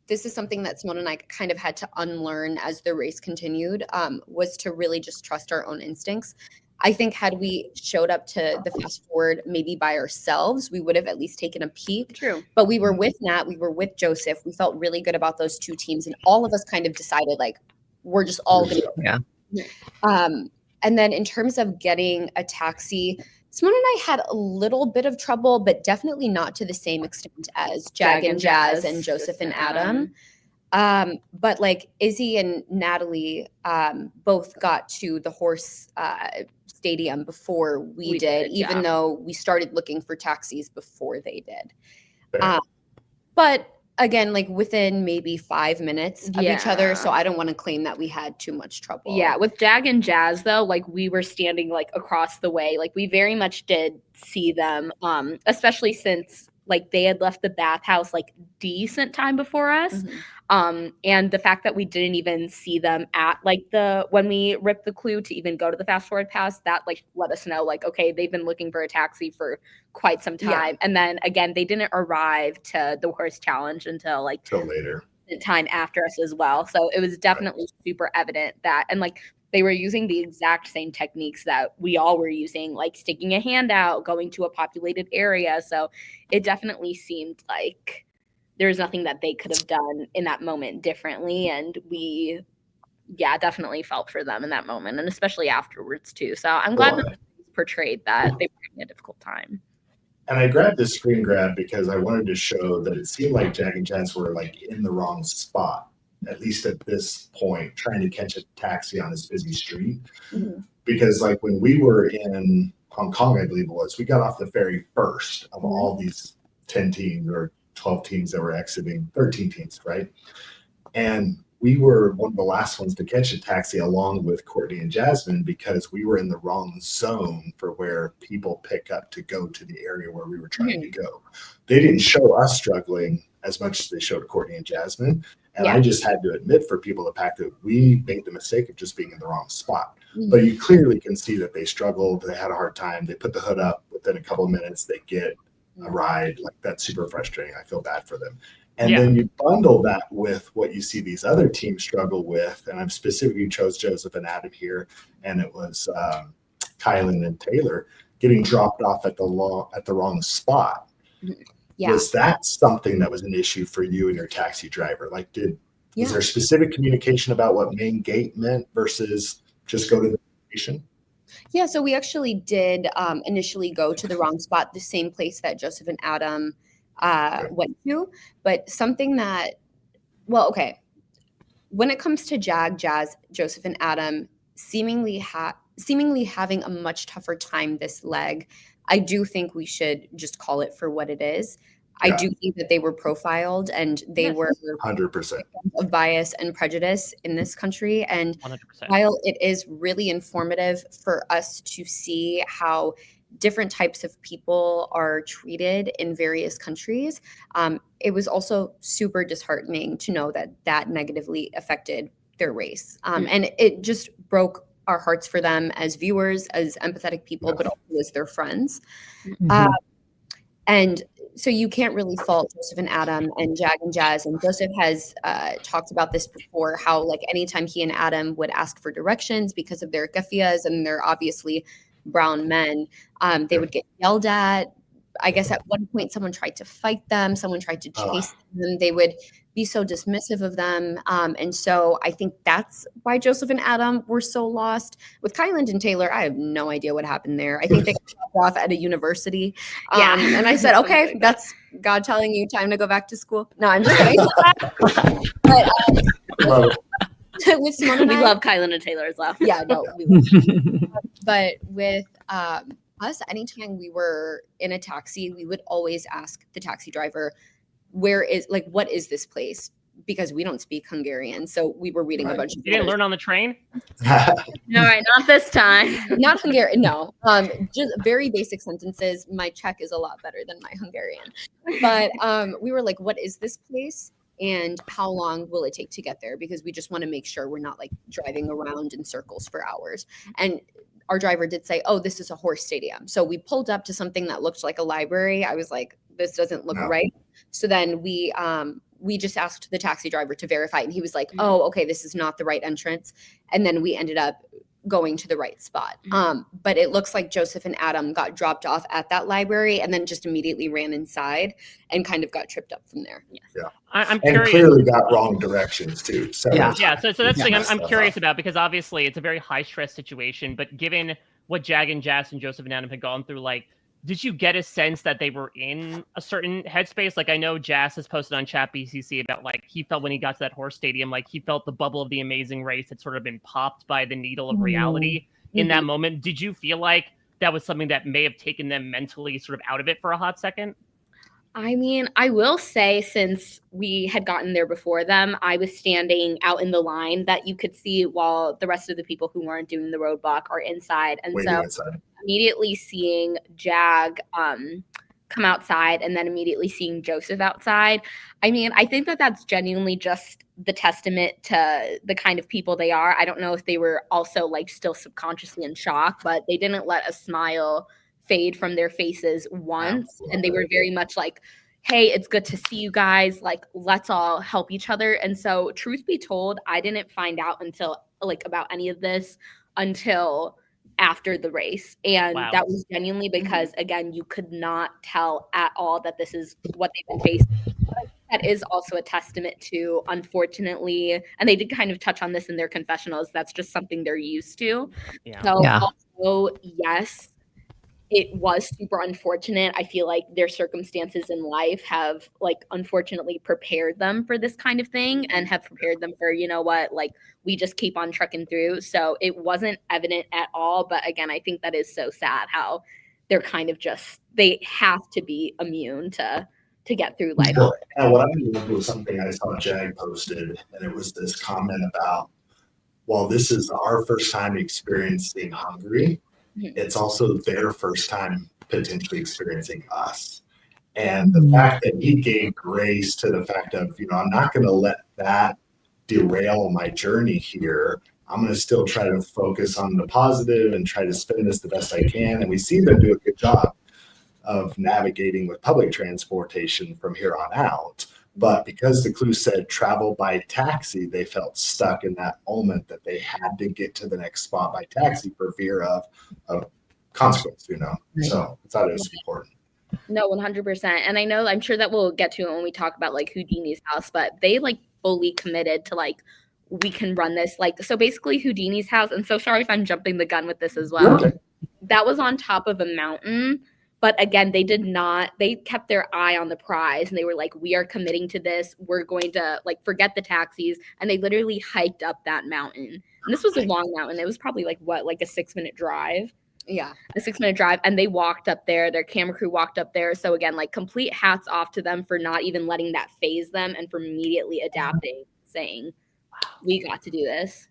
this is something that Simone and I kind of had to unlearn as the race continued, was to really just trust our own instincts. I think had we showed up to the fast forward maybe by ourselves, we would have at least taken a peek. True. But we were with Nat, we were with Joseph. We felt really good about those 2 teams, and all of us kind of decided like we're just all going to. Yeah. And then in terms of getting a taxi, Simone and I had a little bit of trouble, but definitely not to the same extent as Jag and Jazz and Joseph and Adam. But like Izzy and Natalie both got to the horse stadium before we did, even though we started looking for taxis before they did. But again, like within maybe 5 minutes of each other. So I don't want to claim that we had too much trouble. Yeah, with Jag and Jazz though, like we were standing like across the way. Like we very much did see them, especially since like they had left the bathhouse like decent time before us. And the fact that we didn't even see them at like when we ripped the clue to even go to the fast forward pass, that like let us know like, okay, they've been looking for a taxi for quite some time. And then again, they didn't arrive to the horse challenge until like till later time after us as well. So it was definitely super evident that, and like they were using the exact same techniques that we all were using, like sticking a hand out, going to a populated area. So it definitely seemed like there's nothing that they could have done in that moment differently. And we, definitely felt for them in that moment, and especially afterwards too. So I'm glad that they portrayed that they were having a difficult time. And I grabbed this screen grab because I wanted to show that it seemed like Jag and Jazz were like in the wrong spot, at least at this point, trying to catch a taxi on this busy street. Because like when we were in Hong Kong, I believe it was, we got off the ferry first of all these 10 teams or 12 teams that were exiting, 13 teams, right? And we were one of the last ones to catch a taxi along with Courtney and Jasmine because we were in the wrong zone for where people pick up to go to the area where we were trying to go. They didn't show us struggling as much as they showed Courtney and Jasmine. And I just had to admit for people that packed it, we made the mistake of just being in the wrong spot. But you clearly can see that they struggled. They had a hard time. They put the hood up. Within a couple of minutes, they get a ride. Like, that's super frustrating. I feel bad for them. And then you bundle that with what you see these other teams struggle with. And I'm specifically chose Joseph and Adam here. And it was Kylan and Taylor getting dropped off at the wrong spot. Was that something that was an issue for you and your taxi driver? Like, was there specific communication about what main gate meant versus just go to the station? Yeah, so we actually did initially go to the wrong spot, the same place that Joseph and Adam went to. But something that, when it comes to Jazz, Joseph, and Adam seemingly having a much tougher time this leg, I do think we should just call it for what it is. I do think that they were profiled and they were 100% of bias and prejudice in this country. And 100%. while it is really informative for us to see how different types of people are treated in various countries, it was also super disheartening to know that that negatively affected their race. And it just broke our hearts for them as viewers, as empathetic people, but also as their friends. And so you can't really fault Joseph and Adam and Jag and Jazz. And Joseph has talked about this before, how like anytime he and Adam would ask for directions because of their kafias and they're obviously brown men, they would get yelled at. I guess at one point someone tried to fight them, someone tried to chase them. They would be so dismissive of them. And so I think that's why Joseph and Adam were so lost. With Kylan and Taylor, I have no idea what happened there. I think they got off at a university. And I said, okay, that's God telling you time to go back to school. No, I'm just kidding. But with Simone and We I, love Kylan and Taylor as well. yeah, no, we love but with us, anytime we were in a taxi, we would always ask the taxi driver, what is this place? Because we don't speak Hungarian. So we were reading a bunch of You didn't learn on the train? All right, not this time. Not Hungarian, no. Just very basic sentences. My Czech is a lot better than my Hungarian. But we were like, what is this place? And how long will it take to get there? Because we just want to make sure we're not like driving around in circles for hours. And our driver did say, oh, this is a horse stadium. So we pulled up to something that looked like a library. I was like, this doesn't look right. So then we just asked the taxi driver to verify. And he was like, oh, okay, this is not the right entrance. And then we ended up going to the right spot. But it looks like Joseph and Adam got dropped off at that library and then just immediately ran inside and kind of got tripped up from there. I'm and curious. clearly got wrong directions too. So So that's the thing I'm curious about, because obviously it's a very high stress situation, but given what Jag and Jazz and Joseph and Adam had gone through, like, did you get a sense that they were in a certain headspace? Like, I know Jazz has posted on Chat BCC about, like, he felt when he got to that horse stadium, like, he felt the bubble of the Amazing Race had sort of been popped by the needle of reality in that moment. Did you feel like that was something that may have taken them mentally sort of out of it for a hot second? I mean, I will say, since we had gotten there before them, I was standing out in the line that you could see while the rest of the people who weren't doing the roadblock are inside. And waiting so inside. immediately seeing Jag come outside and then immediately seeing Joseph outside, I mean, I think that that's genuinely just the testament to the kind of people they are. I don't know if they were also like still subconsciously in shock, but they didn't let a smile fade from their faces once. And they were very much like, hey, it's good to see you guys. Like, let's all help each other. And so, truth be told, I didn't find out until like about any of this until after the race. And that was genuinely because, again, you could not tell at all that this is what they've been facing. That is also a testament to, unfortunately, and they did kind of touch on this in their confessionals, that's just something they're used to. So also, yes, it was super unfortunate. I feel like their circumstances in life have, like, unfortunately prepared them for this kind of thing and have prepared them for, you know what, like, we just keep on trucking through. So it wasn't evident at all. But again, I think that is so sad how they're kind of just, they have to be immune to to get through life. Well, and what I loved was something I saw Jag posted, and it was this comment about, well, this is our first time experiencing Hungary. It's also their first time potentially experiencing us. And the fact that he gave grace to the fact of, I'm not going to let that derail my journey here. I'm going to still try to focus on the positive and try to spin this the best I can. And we see them do a good job of navigating with public transportation from here on out. But because the clue said travel by taxi, they felt stuck in that moment that they had to get to the next spot by taxi for fear of consequence, So I thought it was important. No, 100%. And I'm sure that we'll get to it when we talk about like Houdini's house, but they like fully committed to like, we can run this. Like, so basically Houdini's house, and so sorry if I'm jumping the gun with this as well. Okay. That was on top of a mountain. But again, they kept their eye on the prize and they were like, we are committing to this. We're going to like forget the taxis. And they literally hiked up that mountain. And this was a long mountain. It was probably like a 6-minute drive. Yeah. A 6-minute drive. And they walked up there. Their camera crew walked up there. So again, like complete hats off to them for not even letting that phase them and for immediately adapting, saying, we got to do this.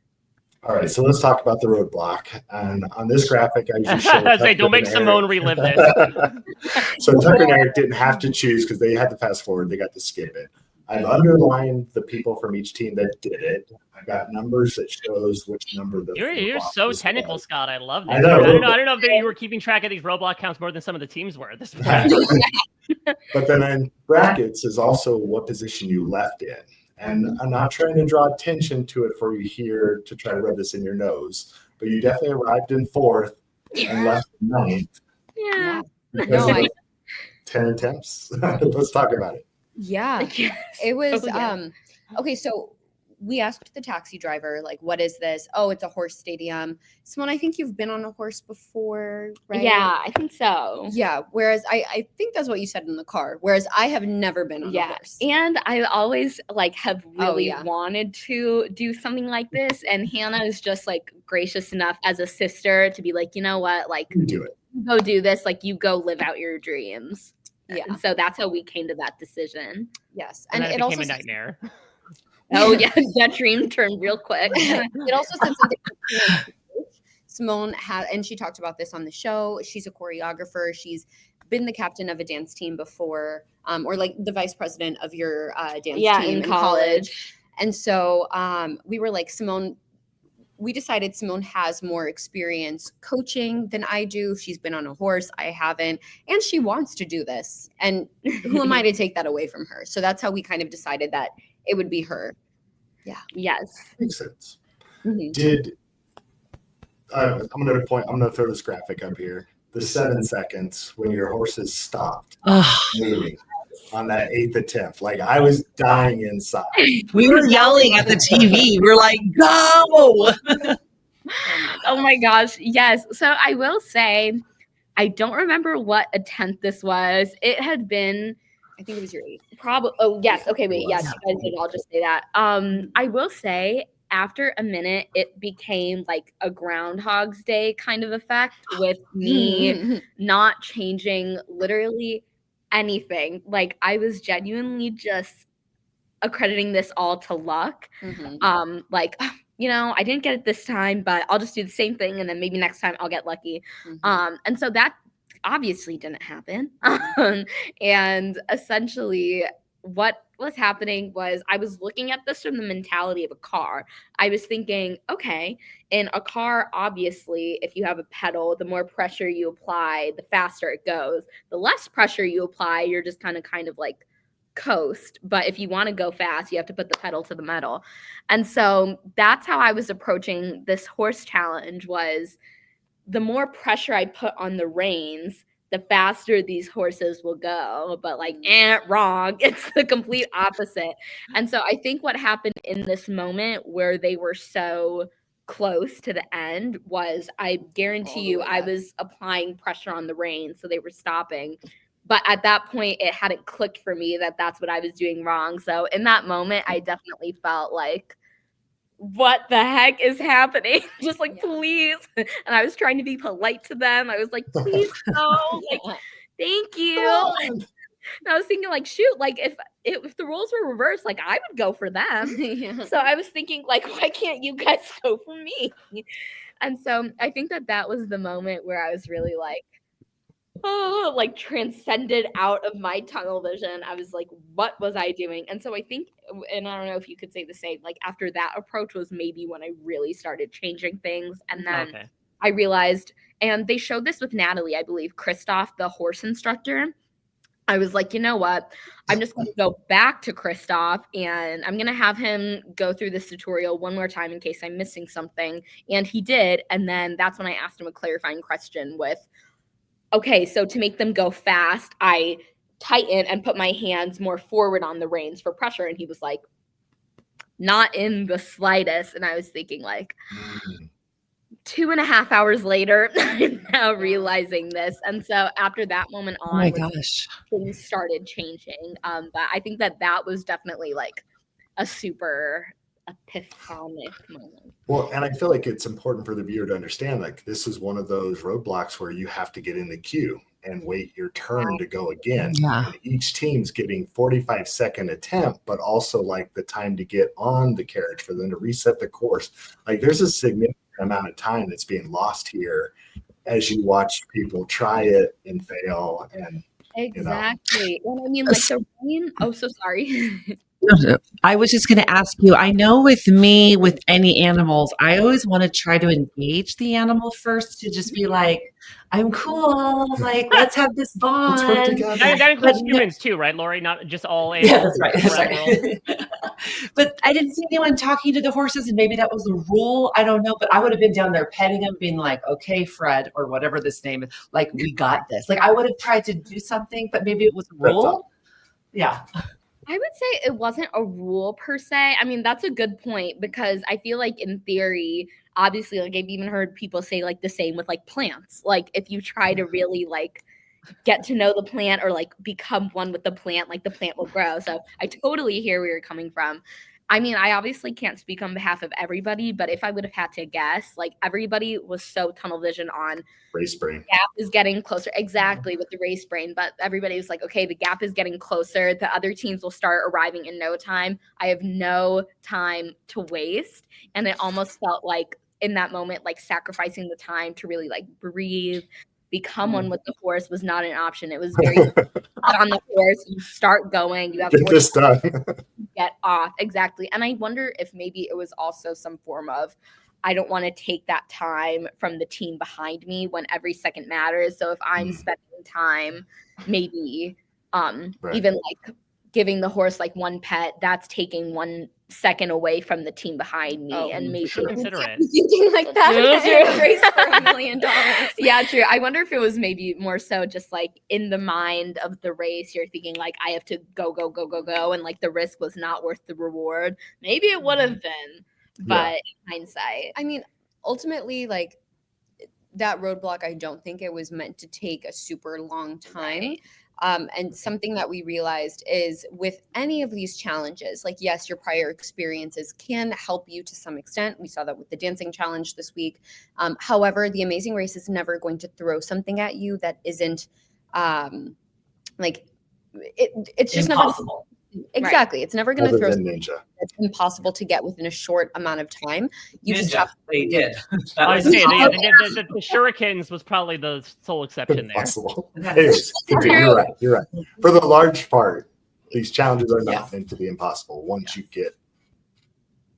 All right, so let's talk about the roadblock. And on this graphic, I usually show Say, don't make Simone relive this. So Tucker and Eric didn't have to choose because they had to fast forward. They got to skip it. I've underlined the people from each team that did it. I've got numbers that shows which number the You're so technical, was. Scott. I love this. I know. I don't know if you were keeping track of these Roadblock counts more than some of the teams were at this point. But then in brackets is also what position you left in. And I'm not trying to draw attention to it for you here to try to rub this in your nose, but you definitely arrived in 4th and left in 9th. Yeah. Because of 10 attempts. Let's talk about it. Yeah. Yes. It was Oh, yeah. okay, so we asked the taxi driver, like, what is this? Oh, it's a horse stadium. Simone, I think you've been on a horse before, right? Yeah, I think so. Yeah. Whereas I think that's what you said in the car. Whereas I have never been on a horse. And I always like have really yeah. wanted to do something like this. And Hannah is just like gracious enough as a sister to be like, you know what, like You do it. go do this, like you go live out your dreams. Yeah. And so that's how we came to that decision. Yes. And And then it became also a nightmare. Oh yeah, that dream turned real quick. it also said something. Simone had, and she talked about this on the show. She's a choreographer. She's been the captain of a dance team before, or like the vice president of your dance team in college. And so we were like, Simone, we decided Simone has more experience coaching than I do. She's been on a horse. I haven't. And she wants to do this. And who am I to take that away from her? So that's how we kind of decided that it would be her. Yeah. Yes. Makes sense. Mhm. I'm going to throw this graphic up here. The 7 seconds when your horses stopped moving on that 8th attempt. Like I was dying inside. We were yelling at the TV. We're like, go! Oh my gosh. Yes. So I will say, I don't remember what attempt this was. It had been, I think it was your 8th. probably, oh yes. Okay, wait. Yes, you guys did. I'll just say that. I will say after a minute, it became like a Groundhog's Day kind of effect with me not changing literally anything. Like I was genuinely just accrediting this all to luck. Like, you know, I didn't get it this time, but I'll just do the same thing and then maybe next time I'll get lucky. And so that obviously didn't happen. And essentially what was happening was I was looking at this from the mentality of a car. I was thinking, okay, in a car, obviously, if you have a pedal, the more pressure you apply, the faster it goes. The less pressure you apply, you're just kind of like coast. But if you want to go fast, you have to put the pedal to the metal. And so that's how I was approaching this horse challenge, was the more pressure I put on the reins, the faster these horses will go. But like, wrong. It's the complete opposite. And so I think what happened in this moment where they were so close to the end was, I guarantee you, I was applying pressure on the reins, so they were stopping. But at that point, it hadn't clicked for me that that's what I was doing wrong. So in that moment, I definitely felt like, what the heck is happening? Just like, please. And I was trying to be polite to them. I was like, please no. Like, thank you. And I was thinking, like, shoot, like if the roles were reversed, like I would go for them. Yeah. So I was thinking, like, why can't you guys go for me? And so I think that was the moment where I was really like, oh, like transcended out of my tunnel vision. I was like, what was I doing? And so I think, and I don't know if you could say the same, like after that approach was maybe when I really started changing things. And then I realized, and they showed this with Natalie, I believe, Christoph, the horse instructor. I was like, you know what? I'm just going to go back to Christoph and I'm going to have him go through this tutorial one more time in case I'm missing something. And he did. And then that's when I asked him a clarifying question with, okay, so to make them go fast, I tighten and put my hands more forward on the reins for pressure. And he was like, not in the slightest. And I was thinking like, 2.5 hours later, I'm now realizing this. And so after that moment on, Oh my gosh. things started changing. But I think that was definitely like a super epiphanic moment. Well, and I feel like it's important for the viewer to understand, like, this is one of those roadblocks where you have to get in the queue and wait your turn to go again. Yeah. And each team's getting 45-second attempt, but also like the time to get on the carriage for them to reset the course. Like, there's a significant amount of time that's being lost here as you watch people try it and fail. And exactly. And I mean, like the rain. Oh, so sorry. I was just going to ask you, I know with me, with any animals, I always want to try to engage the animal first to just be like, I'm cool. Like, let's have this let's work bond. together. That includes humans too, right, Lori? Not just all Yeah, animals. that's right. That's right. But I didn't see anyone talking to the horses, and maybe that was a rule. I don't know, but I would have been down there petting them, being like, okay, Fred, or whatever this name is, like, we got this. Like, I would have tried to do something, but maybe it was a rule. Yeah. I would say it wasn't a rule per se. I mean, that's a good point because I feel like in theory, obviously, like I've even heard people say like the same with like plants. Like if you try to really like get to know the plant or like become one with the plant, like the plant will grow. So I totally hear where you're coming from. I mean, I obviously can't speak on behalf of everybody, but if I would have had to guess, like everybody was so tunnel vision on Race brain. gap is getting closer. Exactly, with the race brain. But everybody was like, okay, the gap is getting closer. The other teams will start arriving in no time. I have no time to waste. And it almost felt like in that moment, like sacrificing the time to really like breathe, become one with the horse was not an option. It was very on the horse, you start going, you have Get this done. get off. Exactly. And I wonder if maybe it was also some form of I don't want to take that time from the team behind me when every second matters. So if I'm spending time maybe even like giving the horse like one pet, that's taking 1 second away from the team behind me. And maybe consider it. thinking like that. Race for $1 million. Yeah, true. I wonder if it was maybe more so just like in the mind of the race, you're thinking like I have to go, and like the risk was not worth the reward. Maybe it would have been, but in hindsight. I mean, ultimately, like that roadblock, I don't think it was meant to take a super long time. Right. And something that we realized is with any of these challenges, like, yes, your prior experiences can help you to some extent. We saw that with the dancing challenge this week. However, the Amazing Race is never going to throw something at you that isn't like it's just Impossible. Exactly. It's never going to Other throw than something ninja. that's impossible to get within a short amount of time. You just have They did. I was was saying the shurikens was probably the sole exception there. Impossible. Anyways, you're right. You're right. For the large part, these challenges are not meant to be impossible once you get.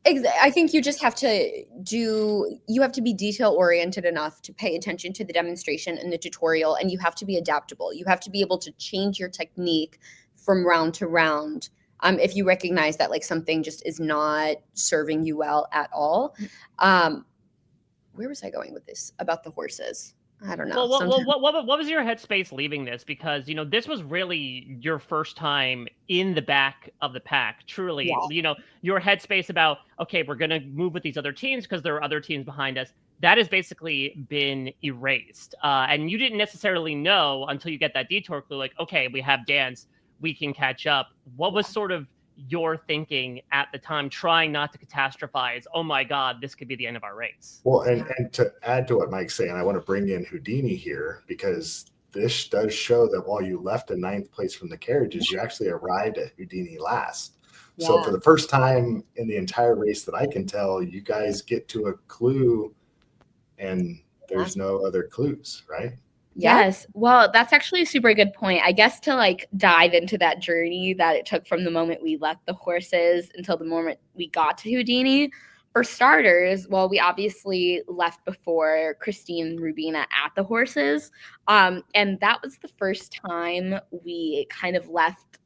I think you just have to you have to be detail oriented enough to pay attention to the demonstration and the tutorial, and you have to be adaptable. You have to be able to change your technique from round to round. If you recognize that like something just is not serving you well at all. Where was I going with this about the horses? I don't know. What was your headspace leaving this? Because, you know, this was really your first time in the back of the pack, truly. Yeah. You know, your headspace about, okay, we're going to move with these other teams because there are other teams behind us. That has basically been erased. And you didn't necessarily know until you get that detour clue, like, okay, we have dance, we can catch up. What was sort of your thinking at the time, trying not to catastrophize? Oh my God, this could be the end of our race. Well, and to add to what Mike's saying, I want to bring in Houdini here because this does show that while you left in 9th place from the carriages, you actually arrived at Houdini last. So for the first time in the entire race that I can tell, you guys get to a clue and there's no other clues, right? Yes. Well, that's actually a super good point. I guess to like dive into that journey that it took from the moment we left the horses until the moment we got to Houdini. For starters, well, we obviously left before Christine and Rubina at the horses. And that was the first time we kind of left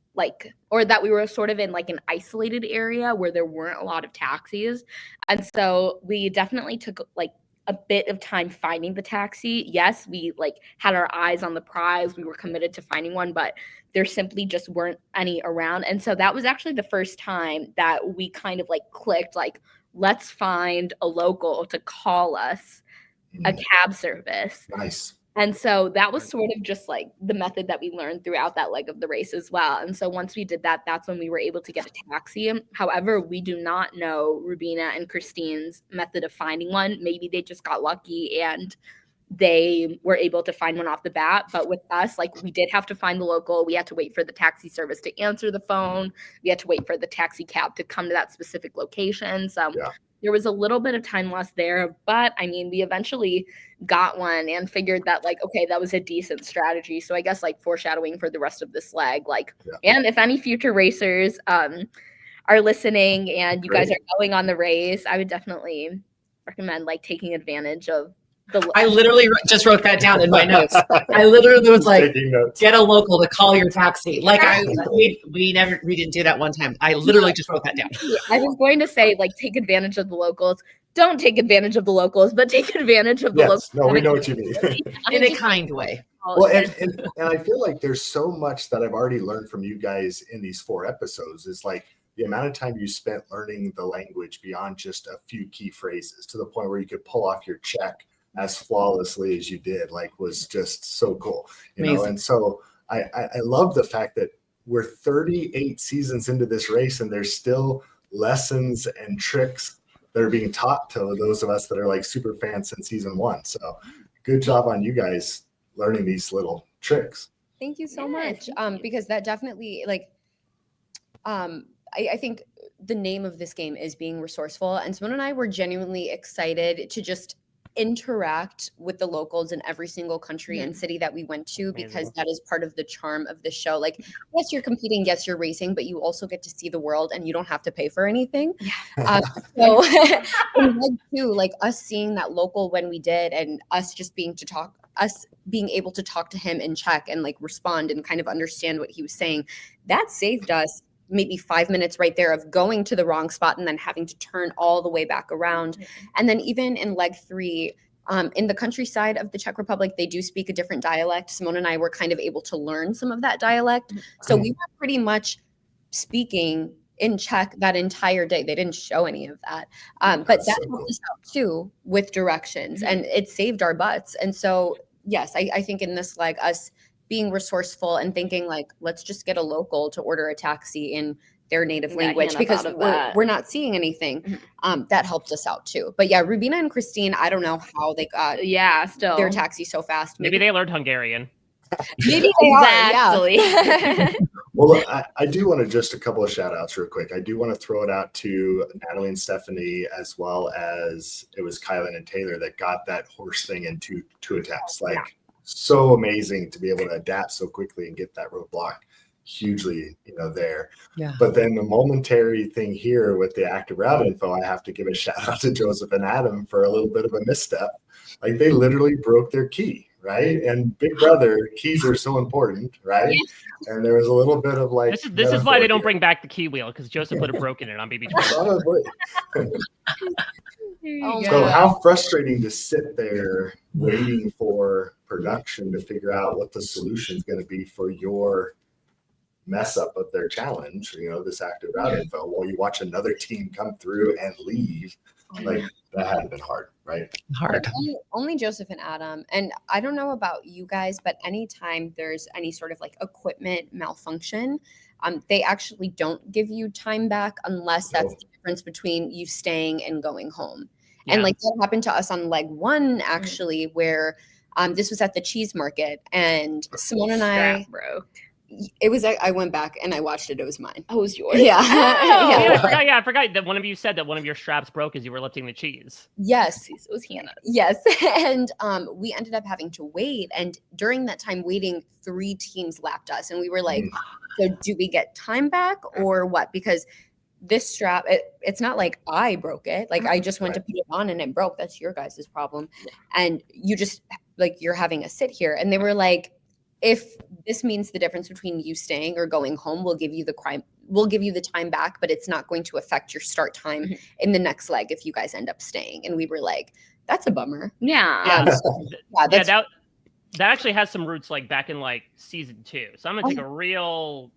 or that we were sort of in like an isolated area where there weren't a lot of taxis. And so we definitely took like a bit of time finding the taxi. Yes, we like had our eyes on the prize. We were committed to finding one, but there simply just weren't any around. And so that was actually the first time that we kind of like clicked, like, let's find a local to call us a cab service. Nice. And so that was sort of just like the method that we learned throughout that leg of the race as well. And so once we did that, that's when we were able to get a taxi. However, we do not know Rubina and Christine's method of finding one. Maybe they just got lucky and they were able to find one off the bat. But with us, like, we did have to find the local. We had to wait for the taxi service to answer the phone. We had to wait for the taxi cab to come to that specific location. So there was a little bit of time lost there. But I mean, we eventually got one and figured that, like, okay, that was a decent strategy. So I guess like foreshadowing for the rest of this leg, like, and if any future racers are listening and you guys are going on the race, I would definitely recommend like taking advantage of I literally just wrote that down in my notes. I literally was like, get a local to call your taxi. Like we didn't do that one time. I literally just wrote that down. I was going to say, like, take advantage of the locals. Don't take advantage of the locals, but take advantage of the locals. No, we know what you mean. In a kind way. Well, and I feel like there's so much that I've already learned from you guys in these 4 episodes. Is like the amount of time you spent learning the language beyond just a few key phrases to the point where you could pull off your check as flawlessly as you did, like, was just so cool, you know? And so I love the fact that we're 38 seasons into this race and there's still lessons and tricks that are being taught to those of us that are like super fans since season 1. So good job on you guys learning these little tricks. Thank you so much. Because that definitely, like, I think the name of this game is being resourceful, and Simone and I were genuinely excited to just interact with the locals in every single country and city that we went to, because that is part of the charm of the show. Like, yes, you're competing, yes, you're racing, but you also get to see the world and you don't have to pay for anything. So in leg 2, like, us seeing that local when we did, and us just being able to talk to him in Czech and like respond and kind of understand what he was saying, that saved us maybe 5 minutes right there of going to the wrong spot and then having to turn all the way back around. And then even in leg 3, in the countryside of the Czech Republic, they do speak a different dialect. Simone and I were kind of able to learn some of that dialect. So we were pretty much speaking in Czech that entire day. They didn't show any of that. But that helped us out too with directions, and it saved our butts. And so, yes, I think in this leg, us being resourceful and thinking like, let's just get a local to order a taxi in their native language, because we're not seeing anything. That helped us out too. But yeah, Rubina and Christine, I don't know how they got their taxi so fast. Maybe they learned Hungarian. Maybe they are. Well, I do want to just a couple of shout outs real quick. I do want to throw it out to Natalie and Stephanie, as well as it was Kylan and Taylor that got that horse thing in two attempts. Like, so amazing to be able to adapt so quickly and get that roadblock hugely, there. But then the momentary thing here with the active route info, I have to give a shout out to Joseph and Adam for a little bit of a misstep. Like, they literally broke their key, right? And Big Brother, keys are so important, right? And there was a little bit of like, this is why they don't bring back the key wheel, because Joseph would have broken it on BB12. Probably. So how frustrating to sit there waiting for production to figure out what the solution is going to be for your mess up of their challenge, this active route info, while you watch another team come through and leave. Like, that had been hard, right? Hard. Only Joseph and Adam. And I don't know about you guys, but anytime there's any sort of like equipment malfunction, they actually don't give you time back unless that's the difference between you staying and going home. And like that happened to us on leg 1, actually, where This was at the cheese market, and Simone and I, Strap broke. it was, I went back and I watched it. It was mine. Oh, it was yours. Yeah. Oh, Yeah. I forgot that one of you said that one of your straps broke as you were lifting the cheese. Yes. It was Hannah. Yes. And we ended up having to wait. And during that time waiting, 3 teams lapped us. And we were like, so do we get time back or what? Because this strap, it's not like I broke it. Like I just went to put it on and it broke. That's your guys' problem. And you just like, you're having a sit here. And they were like, if this means the difference between you staying or going home, we'll give you the time back, but it's not going to affect your start time in the next leg if you guys end up staying. And we were like, that's a bummer. Yeah. That actually has some roots like back in like season 2. So I'm gonna take a real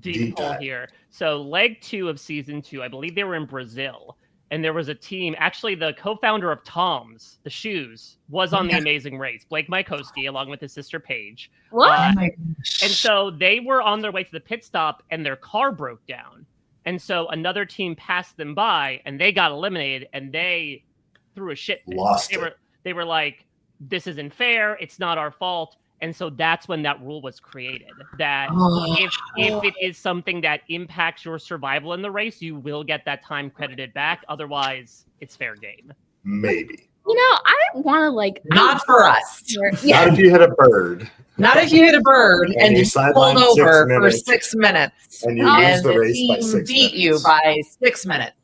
deep pull here. So leg 2 of season 2, I believe they were in Brazil. And there was a team, actually the co-founder of Tom's, the shoes, was on the Amazing Race. Blake Mykoski, along with his sister Paige. What? And so they were on their way to the pit stop and their car broke down. And so another team passed them by and they got eliminated and they threw a shit fit. They were like, this isn't fair. It's not our fault. And so that's when that rule was created, that if it is something that impacts your survival in the race, you will get that time credited back. Otherwise, it's fair game. Maybe. You know, I want to like... Not for us. Not if you hit a bird. Not if you hit a bird and you you pulled sidelined 6 over for minutes. 6 minutes. And you lose the race by team 6 beat you minutes. by 6 minutes.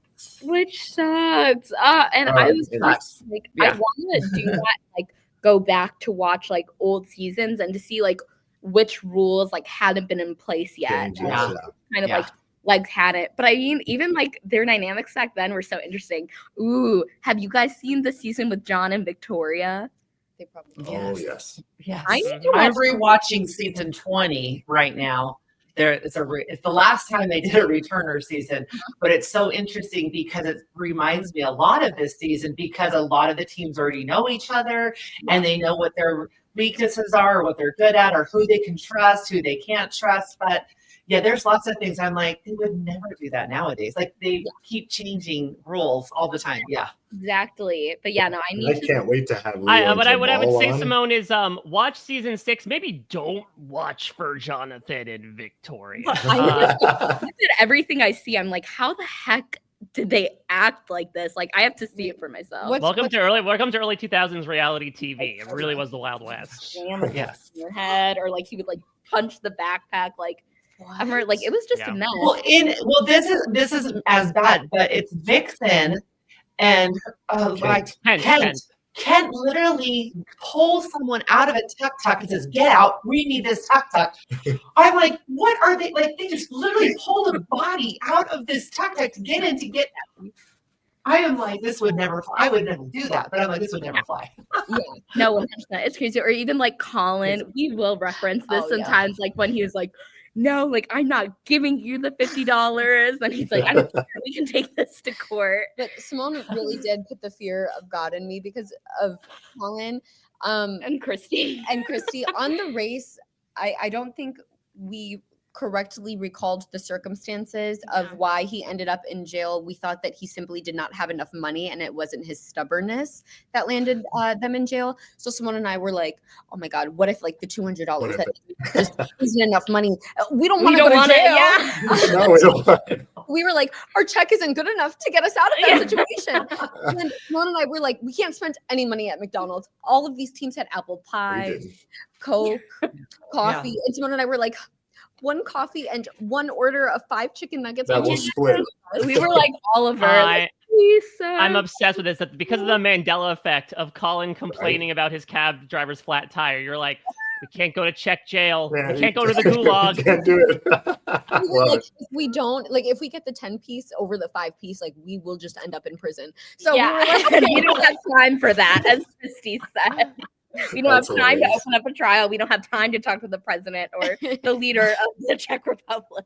Which sucks. And I was sucks. like, I want to do that, like, go back to watch like old seasons and to see like which rules like hadn't been in place yet. Kind of like legs had it. But I mean, even like their dynamics back then were so interesting. Ooh, have you guys seen the season with John and Victoria? They probably Oh, yes. Yes. I'm rewatching season 20 right now. It's the last time they did a returner season, but it's so interesting because it reminds me a lot of this season because a lot of the teams already know each other and they know what their weaknesses are, or what they're good at, or who they can trust, who they can't trust. But yeah, there's lots of things I'm like, they would never do that nowadays. Like they keep changing rules all the time. Yeah. Exactly. But yeah, no, I can't wait to have what I would say, Simone, is watch season 6. Maybe don't watch for Jonathan and Victoria. I did everything I see. I'm like, how the heck did they act like this? Like, I have to see it for myself. Welcome to early 2000s reality TV. It really was the Wild West. Yes. In your head, or like he would like punch the backpack, like. I'm like, it was just a mess. Well, this is as bad, but it's Vixen and Kent literally pulls someone out of a tuk-tuk and says, "Get out! We need this tuk-tuk." I'm like, what are they like? They just literally pulled a body out of this tuk-tuk to get in to get. I am like, this would never fly. I would never do that, but I'm like, this would never fly. No, 100%. It's crazy. Or even like Colin, we will reference this sometimes, like when he was like, no, like I'm not giving you the $50. And he's like, I don't care. We can take this to court. But Simone really did put the fear of God in me because of Colin and Christy. On the race. I don't think we correctly recalled the circumstances of why he ended up in jail. We thought that he simply did not have enough money and it wasn't his stubbornness that landed them in jail. So Simone and I were like, oh my God, what if like the $200 that just isn't enough money? We don't want to go to jail. No, we don't. We were like, our check isn't good enough to get us out of that situation. And then Simone and I were like, we can't spend any money at McDonald's. All of these teams had apple pie, Coke, coffee. And Simone and I were like, one coffee and one order of 5 chicken nuggets. That will split. We were like Oliver. I'm obsessed with this. That because of the Mandela effect of Colin complaining about his cab driver's flat tire, you're like, we can't go to Czech jail. Yeah, we can't go to the gulag. Can't do it. Like, if we don't, like, if we get the 10-piece over the 5-piece, like, we will just end up in prison. So we were like, we don't have time for that, as Christy said. We don't have time to open up a trial. We don't have time to talk to the president or the leader of the Czech Republic.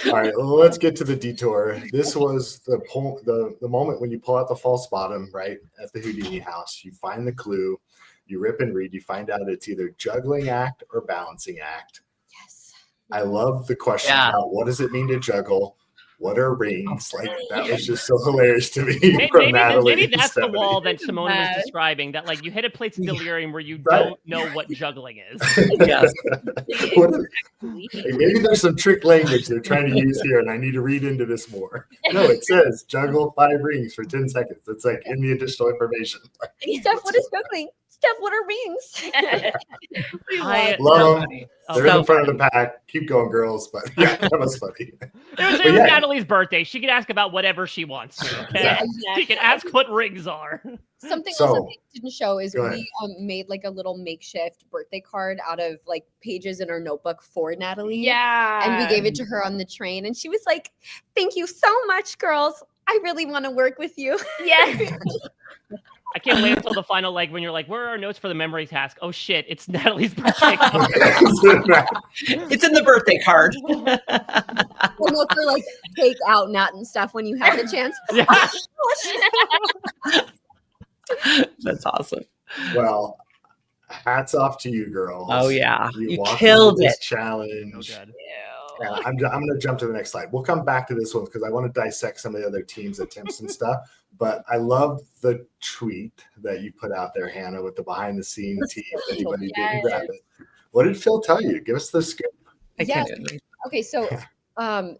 All right, well, let's get to the detour. This was the moment when you pull out the false bottom, right, at the Houdini house. You find the clue, you rip and read, you find out it's either juggling act or balancing act. Yes. I love the question about what does it mean to juggle? what are rings? Like that was just so hilarious to me. Maybe that's the wall that Simone was describing. That like you hit a place of delirium where you don't know what juggling is. Yes. Maybe there's some trick language they're trying to use here, and I need to read into this more. No, it says juggle 5 rings for 10 seconds. It's like in the additional information. Steph, what is juggling? Steph, what are rings? I love them. They're in so the front of the pack. Keep going, girls. But yeah, that was funny. It was Natalie's birthday. She can ask about whatever she wants to. Okay, Yeah, exactly. She can ask what rings are. Something else that they didn't show is we made like a little makeshift birthday card out of like pages in our notebook for Natalie. Yeah. And we gave it to her on the train. And she was like, thank you so much, girls. I really want to work with you. Yeah. I can't wait until the final leg when you're like, where are our notes for the memory task? Oh shit, it's Natalie's birthday card. It's in the birthday card. And look for like take out nut and stuff when you have the chance. Yeah. That's awesome. Well, hats off to you, girls. Oh yeah, you you killed this it. challenge. Oh, good. Yeah, I'm going to jump to the next slide. We'll come back to this one because I want to dissect some of the other teams' attempts and stuff. But I love the tweet that you put out there, Hannah, with the behind-the-scenes team. If anybody didn't grab it, what did Phil tell you? Give us the scoop. I can't Yes. do it. Okay, so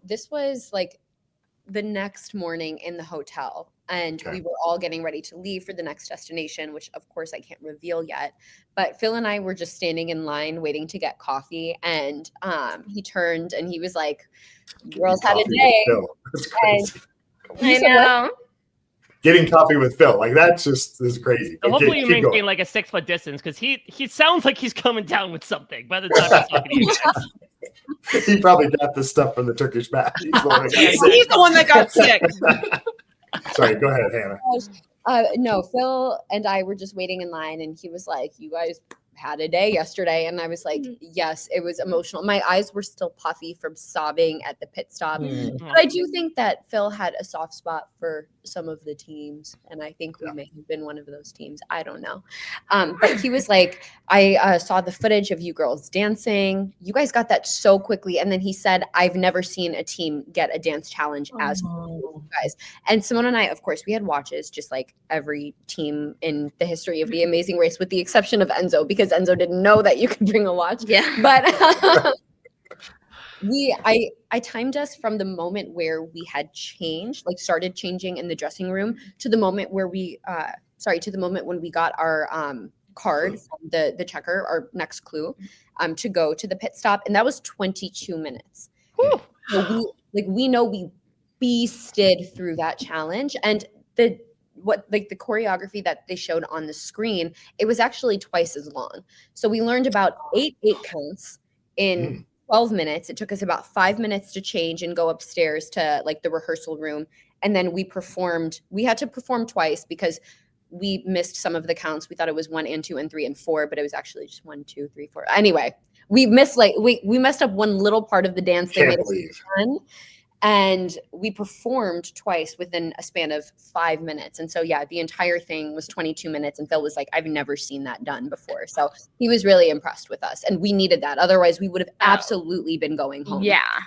this was like the next morning in the hotel, and we were all getting ready to leave for the next destination, which of course I can't reveal yet. But Phil and I were just standing in line waiting to get coffee, and he turned and he was like, "Girls had a day." That's crazy. I know. Getting coffee with Phil, like that's just is crazy. So hopefully you keep maintain going. like a 6-foot distance because he sounds like he's coming down with something by the time he's talking to you guys. He probably got this stuff from the Turkish bath. He's He's the one that got sick. Sorry, go ahead, Hannah. No, Phil and I were just waiting in line, and he was like, "You guys had a day yesterday," and I was like, "Yes, it was emotional." My eyes were still puffy from sobbing at the pit stop, but I do think that Phil had a soft spot for some of the teams, and I think we may have been one of those teams. I don't know, but he was like, "I saw the footage of you girls dancing. You guys got that so quickly," and then he said, "I've never seen a team get a dance challenge as you guys." And Simone and I, of course, we had watches, just like every team in the history of the Amazing Race, with the exception of Enzo, because Enzo didn't know that you could bring a watch. Yeah. But I timed us from the moment where we had changed, like started changing in the dressing room, to the moment where to the moment when we got our card from the checker, our next clue, to go to the pit stop, and that was 22 minutes. So we know we beasted through that challenge, and the choreography that they showed on the screen, it was actually twice as long. So we learned about 8 counts in 12 minutes. It took us about 5 minutes to change and go upstairs to like the rehearsal room. And then we had to perform twice because we missed some of the counts. We thought it was 1 and 2 and 3 and 4, but it was actually just 1, 2, 3, 4. Anyway, we missed we messed up one little part of the dance. They made us fun. And we performed twice within a span of 5 minutes. And so, yeah, the entire thing was 22 minutes. And Phil was like, I've never seen that done before. So he was really impressed with us. And we needed that. Otherwise, we would have absolutely been going home. Yeah.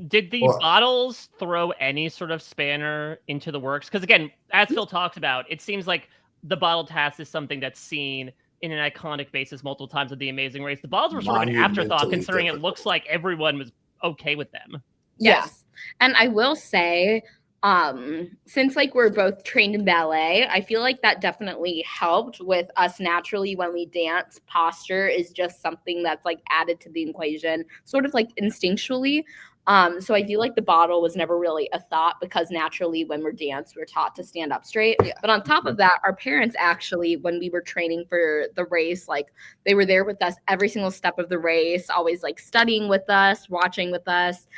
Did the bottles throw any sort of spanner into the works? Because again, as Phil talked about, it seems like the bottle task is something that's seen in an iconic basis multiple times of the Amazing Race. The bottles were sort of an afterthought, considering it looks like everyone was okay with them. Yes. Yeah. And I will say, since like we're both trained in ballet, I feel like that definitely helped with us naturally when we dance. Posture is just something that's like added to the equation, sort of like instinctually. So I feel like the bottle was never really a thought because naturally when we're danced, we're taught to stand up straight. Yeah. But on top of that, our parents actually, when we were training for the race, like they were there with us every single step of the race, always like studying with us, watching with us.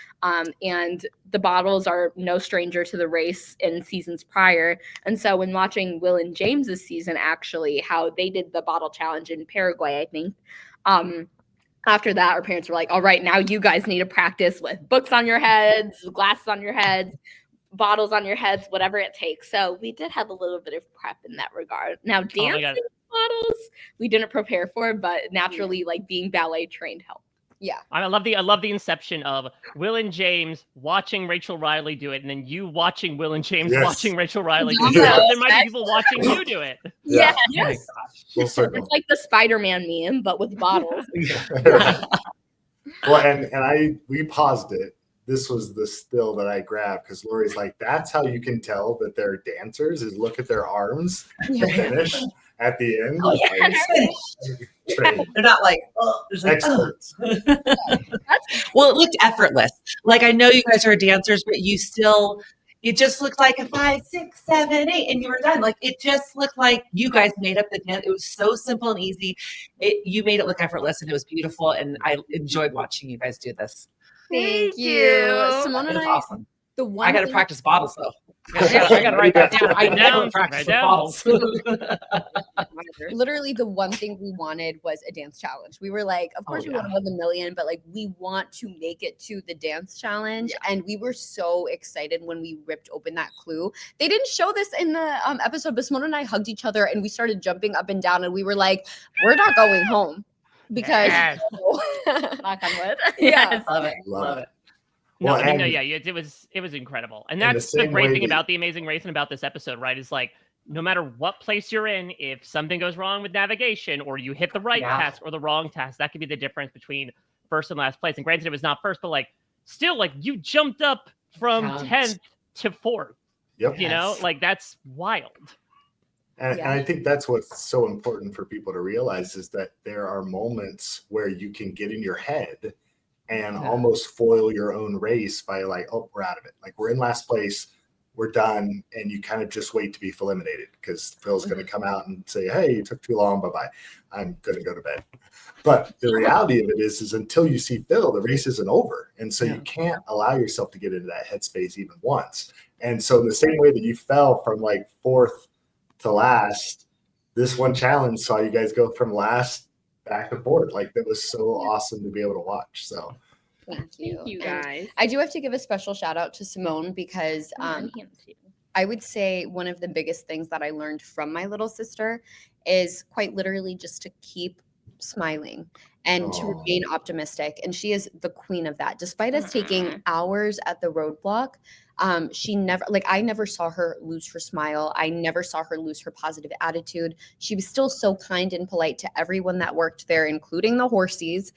And the bottles are no stranger to the race in seasons prior. And so when watching Will and James's season, actually, how they did the bottle challenge in Paraguay, I think, after that, our parents were like, all right, now you guys need to practice with books on your heads, glasses on your heads, bottles on your heads, whatever it takes. So we did have a little bit of prep in that regard. Now, dancing bottles, we didn't prepare for, but naturally, like being ballet trained helped. Yeah. I love the inception of Will and James watching Rachel Riley do it, and then you watching Will and James Yes. watching Rachel Riley do it. Yeah. Now there might be people watching you do it. Yeah. Yes. Full circle. It's like the Spider-Man meme, but with bottles. Well, and we paused it. This was the still that I grabbed because Lori's like, that's how you can tell that they're dancers is look at their arms to finish at the end. Oh, yeah. Like, trained They're not like, oh, there's like, experts. well, it looked effortless. Like, I know you guys are dancers, but you still, it just looked like a 5, 6, 7, 8, and you were done. Like, it just looked like you guys made up the dance. It was so simple and easy. You made it look effortless, and it was beautiful. And I enjoyed watching you guys do this. Thank you. Simone It and was I, awesome. the one I got to thing- practice bottles, though. I got to write that down. I Write never down, practice write with down. bottles. literally the one thing we wanted was a dance challenge. We were like, of course we want to win the million, but like we want to make it to the dance challenge. And we were so excited when we ripped open that clue. They didn't show this in the episode, but Simone and I hugged each other and we started jumping up and down and we were like, we're not going home because Yes. Knock on wood. Yeah. Love it. Love Love it. No, Well, I mean, no, and- yeah, it was incredible, and And the that's the same great way thing that- about the Amazing Race and about this episode, right? Is like no matter what place you're in, if something goes wrong with navigation, or you hit the right Yeah. task or the wrong task, that could be the difference between first and last place. And granted, it was not first, but like still, like you jumped up from Count. 10th to 4th. Yep. You know, Yes. like that's wild. And Yeah. I think that's what's so important for people to realize is that there are moments where you can get in your head and Yeah. almost foil your own race by like, oh, we're out of it. Like we're in last place, we're done, and you kind of just wait to be eliminated because Phil's going to come out and say, hey, you took too long, bye-bye. I'm going to go to bed. But the reality of it is until you see Phil, the race isn't over. And so Yeah. you can't allow yourself to get into that headspace even once. And so in the same way that you fell from like 4th to last, this one challenge saw you guys go from last back to 4th. Like that was so awesome to be able to watch. So Thank you. Thank you And guys. I do have to give a special shout out to Simone because I would say one of the biggest things that I learned from my little sister is quite literally just to keep smiling and to Aw. remain optimistic. And she is the queen of that. Despite us taking hours at the roadblock, she never, like, I never saw her lose her smile. I never saw her lose her positive attitude. She was still so kind and polite to everyone that worked there, including the horsies.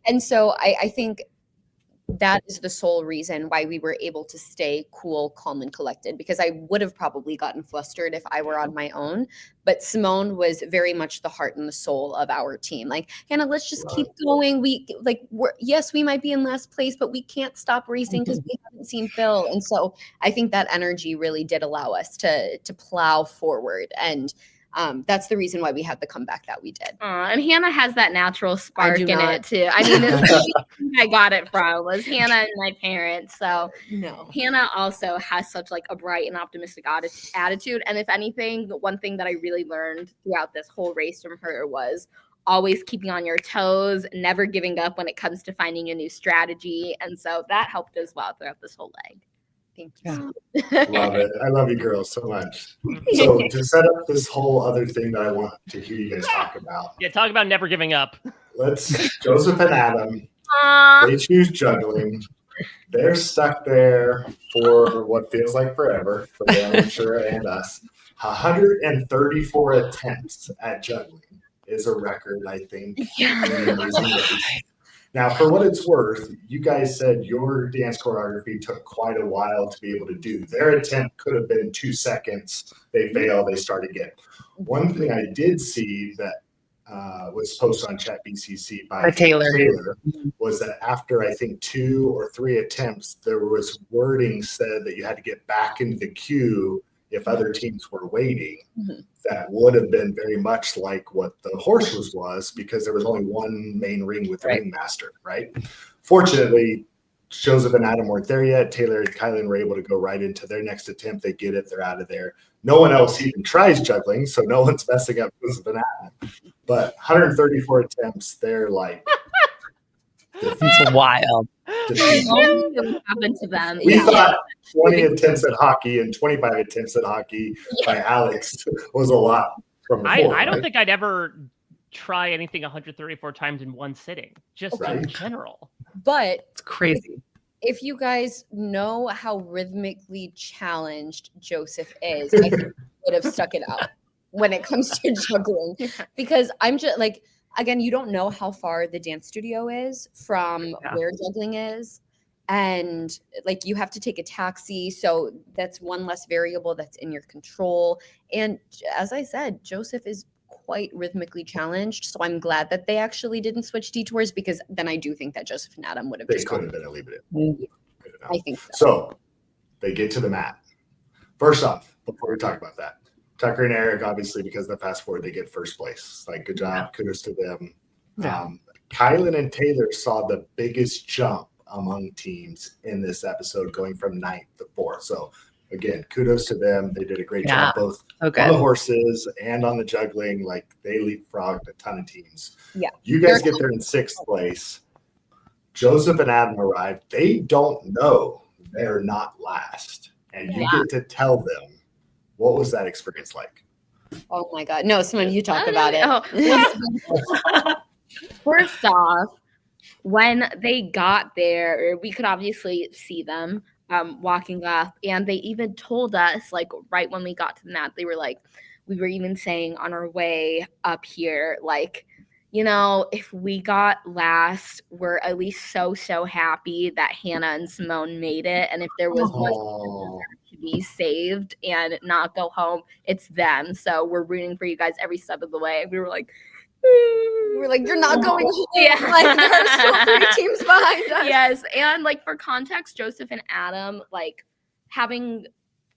And so I think that is the sole reason why we were able to stay cool, calm, and collected, because I would have probably gotten flustered if I were on my own. But Simone was very much the heart and the soul of our team. Like, Hannah, let's just keep going. Yes, we might be in last place, but we can't stop racing because we haven't seen Phil. And so I think that energy really did allow us to plow forward. And that's the reason why we had the comeback that we did. And Hannah has that natural spark do in not. it too. I mean, the I got it from was Hannah and my parents. So No. Hannah also has such like a bright and optimistic attitude. And if anything, the one thing that I really learned throughout this whole race from her was always keeping on your toes, never giving up when it comes to finding a new strategy. And so that helped as well throughout this whole leg. Thank you. love it. I love you girls so much. So to set up this whole other thing that I want to hear you guys talk about, Yeah, talk about never giving up. Joseph and Adam, they choose juggling. They're stuck there for what feels like forever for them, I'm sure, and us. 134 attempts at juggling is a record, I think. in the Amazing Race. Now, for what it's worth, you guys said your dance choreography took quite a while to be able to do. Their attempt could have been 2 seconds. They fail, they start again. One thing I did see that was posted on Chat BCC by Taylor was that after I think 2 or 3 attempts, there was wording said that you had to get back into the queue if other teams were waiting. That would have been very much like what the horses was because there was only one main ring with the ringmaster, right? Fortunately, Joseph and Adam weren't there yet. Taylor and Kylan were able to go right into their next attempt. They get it. They're out of there. No one else even tries juggling, so no one's messing up Joseph and Adam. But 134 attempts, they're like... It's wild. What happened to them? We thought 20 attempts at hockey and 25 attempts at hockey by Alex was a lot from before. I don't right? think I'd ever try anything 134 times in one sitting, just in Right. general. But It's crazy. if you guys know how rhythmically challenged Joseph is, I think he would have stuck it out when it comes to juggling. Because I'm just like, again, you don't know how far the dance studio is from Yeah. where juggling is. And like you have to take a taxi. So that's one less variable that's in your control. And as I said, Joseph is quite rhythmically challenged. So I'm glad that they actually didn't switch detours, because then I do think that Joseph and Adam would have They just could gone. have been a leave it. Mhm. I think so. So they get to the mat. First off, before we talk about that, Tucker and Eric, obviously, because of the fast forward, they get first place. Like, good job. Kudos to them. Yeah. Kylan and Taylor saw the biggest jump among teams in this episode, going from 9th to 4th. So, again, kudos to them. They did a great job, both Okay. on the horses and on the juggling. Like, they leapfrogged a ton of teams. Yeah. You guys get there in 6th place. Joseph and Adam arrive. They don't know they're not last. And you get to tell them. What was that experience like? Oh my God. No, Simone, you talk about it. Oh, first off, when they got there, we could obviously see them walking up, and they even told us, like, right when we got to the mat, they were like, we were even saying on our way up here, like, you know, if we got last, we're at least so happy that Hannah and Simone made it. And if there was one to be saved and not go home, it's them. So we're rooting for you guys every step of the way. We were like, you're not going home. Yeah. Like, there are still 3 teams behind us. Yes. And like, for context, Joseph and Adam, like, having,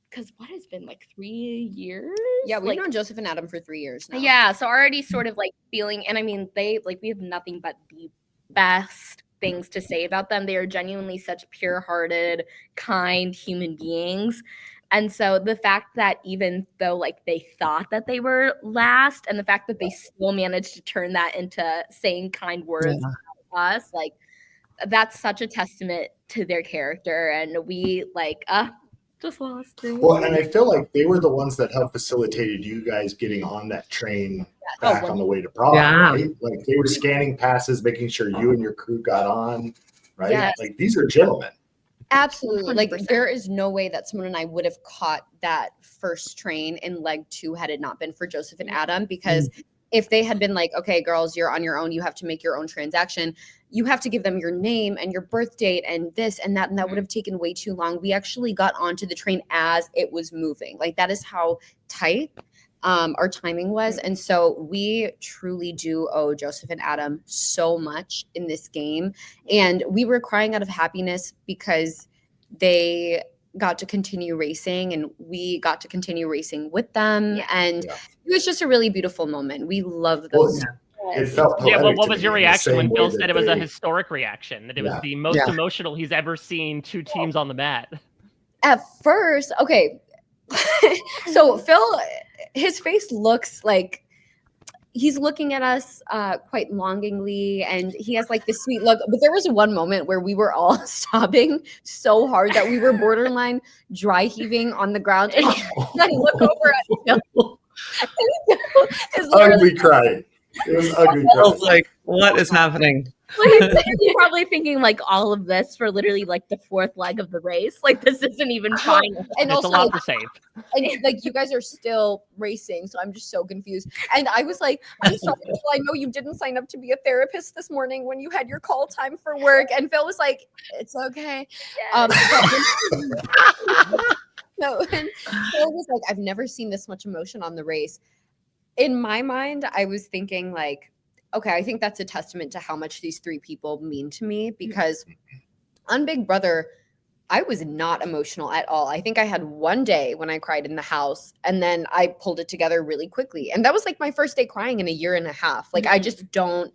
because what has been like 3 years? Yeah, we've like, known Joseph and Adam for 3 years now. yeah, so already sort of like feeling, and I mean, they like, we have nothing but the best things to say about them. They are genuinely such pure-hearted, kind human beings. And so the fact that even though like they thought that they were last, and the fact that they still managed to turn that into saying kind words to us, like, that's such a testament to their character. And we like just lost it. Well, and I feel like they were the ones that helped facilitated you guys getting on that train back on the way to Prague, right? Like, they were scanning passes, making sure you and your crew got on, right? Yes. Like, these are gentlemen. Absolutely. Like, 100%. there is no way that Simone and I would have caught that first train in leg 2 had it not been for Joseph and Adam, because if they had been like, okay, girls, you're on your own, you have to make your own transaction, you have to give them your name and your birth date and this and that would have taken way too long. We actually got onto the train as it was moving. Like, that is how tight our timing was. And so we truly do owe Joseph and Adam so much in this game. And we were crying out of happiness because they got to continue racing and we got to continue racing with them. Yeah. And Yeah. it was just a really beautiful moment. We love those. It felt Yeah, well, poetic what to was me your in the reaction same when way Bill that said it was a they- historic reaction? That it was Yeah. the most Yeah. emotional he's ever seen 2 teams on the mat. At first, okay. So Phil, his face looks like he's looking at us quite longingly, and he has like this sweet look. But there was one moment where we were all sobbing so hard that we were borderline dry heaving on the ground. And I look over at Phil. His Ugly crying. It was ugly I was crying. like, what is happening? He's probably thinking like all of this for literally like the 4th leg of the race. Like, this isn't even fine. And It's also, a lot to save. and like, you guys are still racing, so I'm just so confused. And I was like, I'm sorry, Phil, I know you didn't sign up to be a therapist this morning when you had your call time for work. And Phil was like, it's okay. No, and Phil was like, I've never seen this much emotion on the race. In my mind, I was thinking like, okay, I think that's a testament to how much these 3 people mean to me, because on Big Brother, I was not emotional at all. I think I had one day when I cried in the house, and then I pulled it together really quickly. And that was like my first day crying in a year and a half. Like, I just don't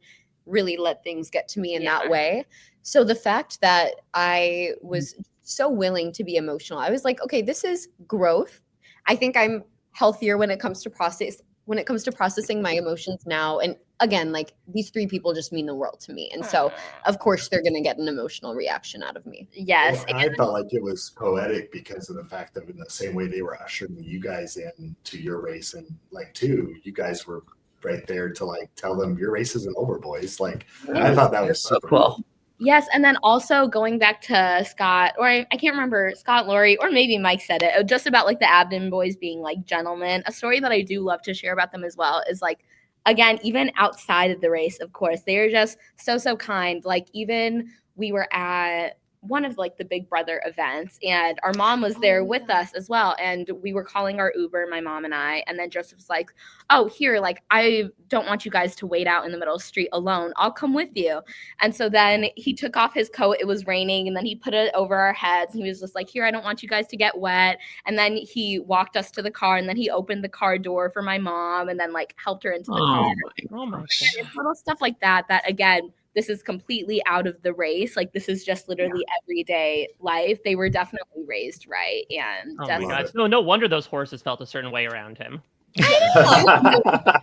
really let things get to me in that way. So the fact that I was so willing to be emotional, I was like, okay, this is growth. I think I'm healthier when it comes to processing my emotions now. And again, like, these 3 people just mean the world to me. And so of course they're going to get an emotional reaction out of me. Yes. And I felt like it was poetic because of the fact that in the same way they were ushering you guys in to your race and like 2, you guys were right there to like tell them your race isn't over, boys. Like I thought that was so super cool. Yes, and then also going back to Scott, or I can't remember, Scott, Lori, or maybe Mike said it, just about like the Abden boys being like gentlemen. A story that I do love to share about them as well is like, again, even outside of the race, of course, they are just so kind. Like even we were at one of like the Big Brother events and our mom was there with us as well. And we were calling our Uber, my mom and I, and then Joseph was like, oh, here, like, I don't want you guys to wait out in the middle of the street alone. I'll come with you. And so then he took off his coat. It was raining. And then he put it over our heads. And he was just like, here, I don't want you guys to get wet. And then he walked us to the car. And then he opened the car door for my mom and then like helped her into the car. Oh my It's little stuff like that, that again, this is completely out of the race. Like this is just literally everyday life. They were definitely raised right. And Oh my gosh. No wonder those horses felt a certain way around him. the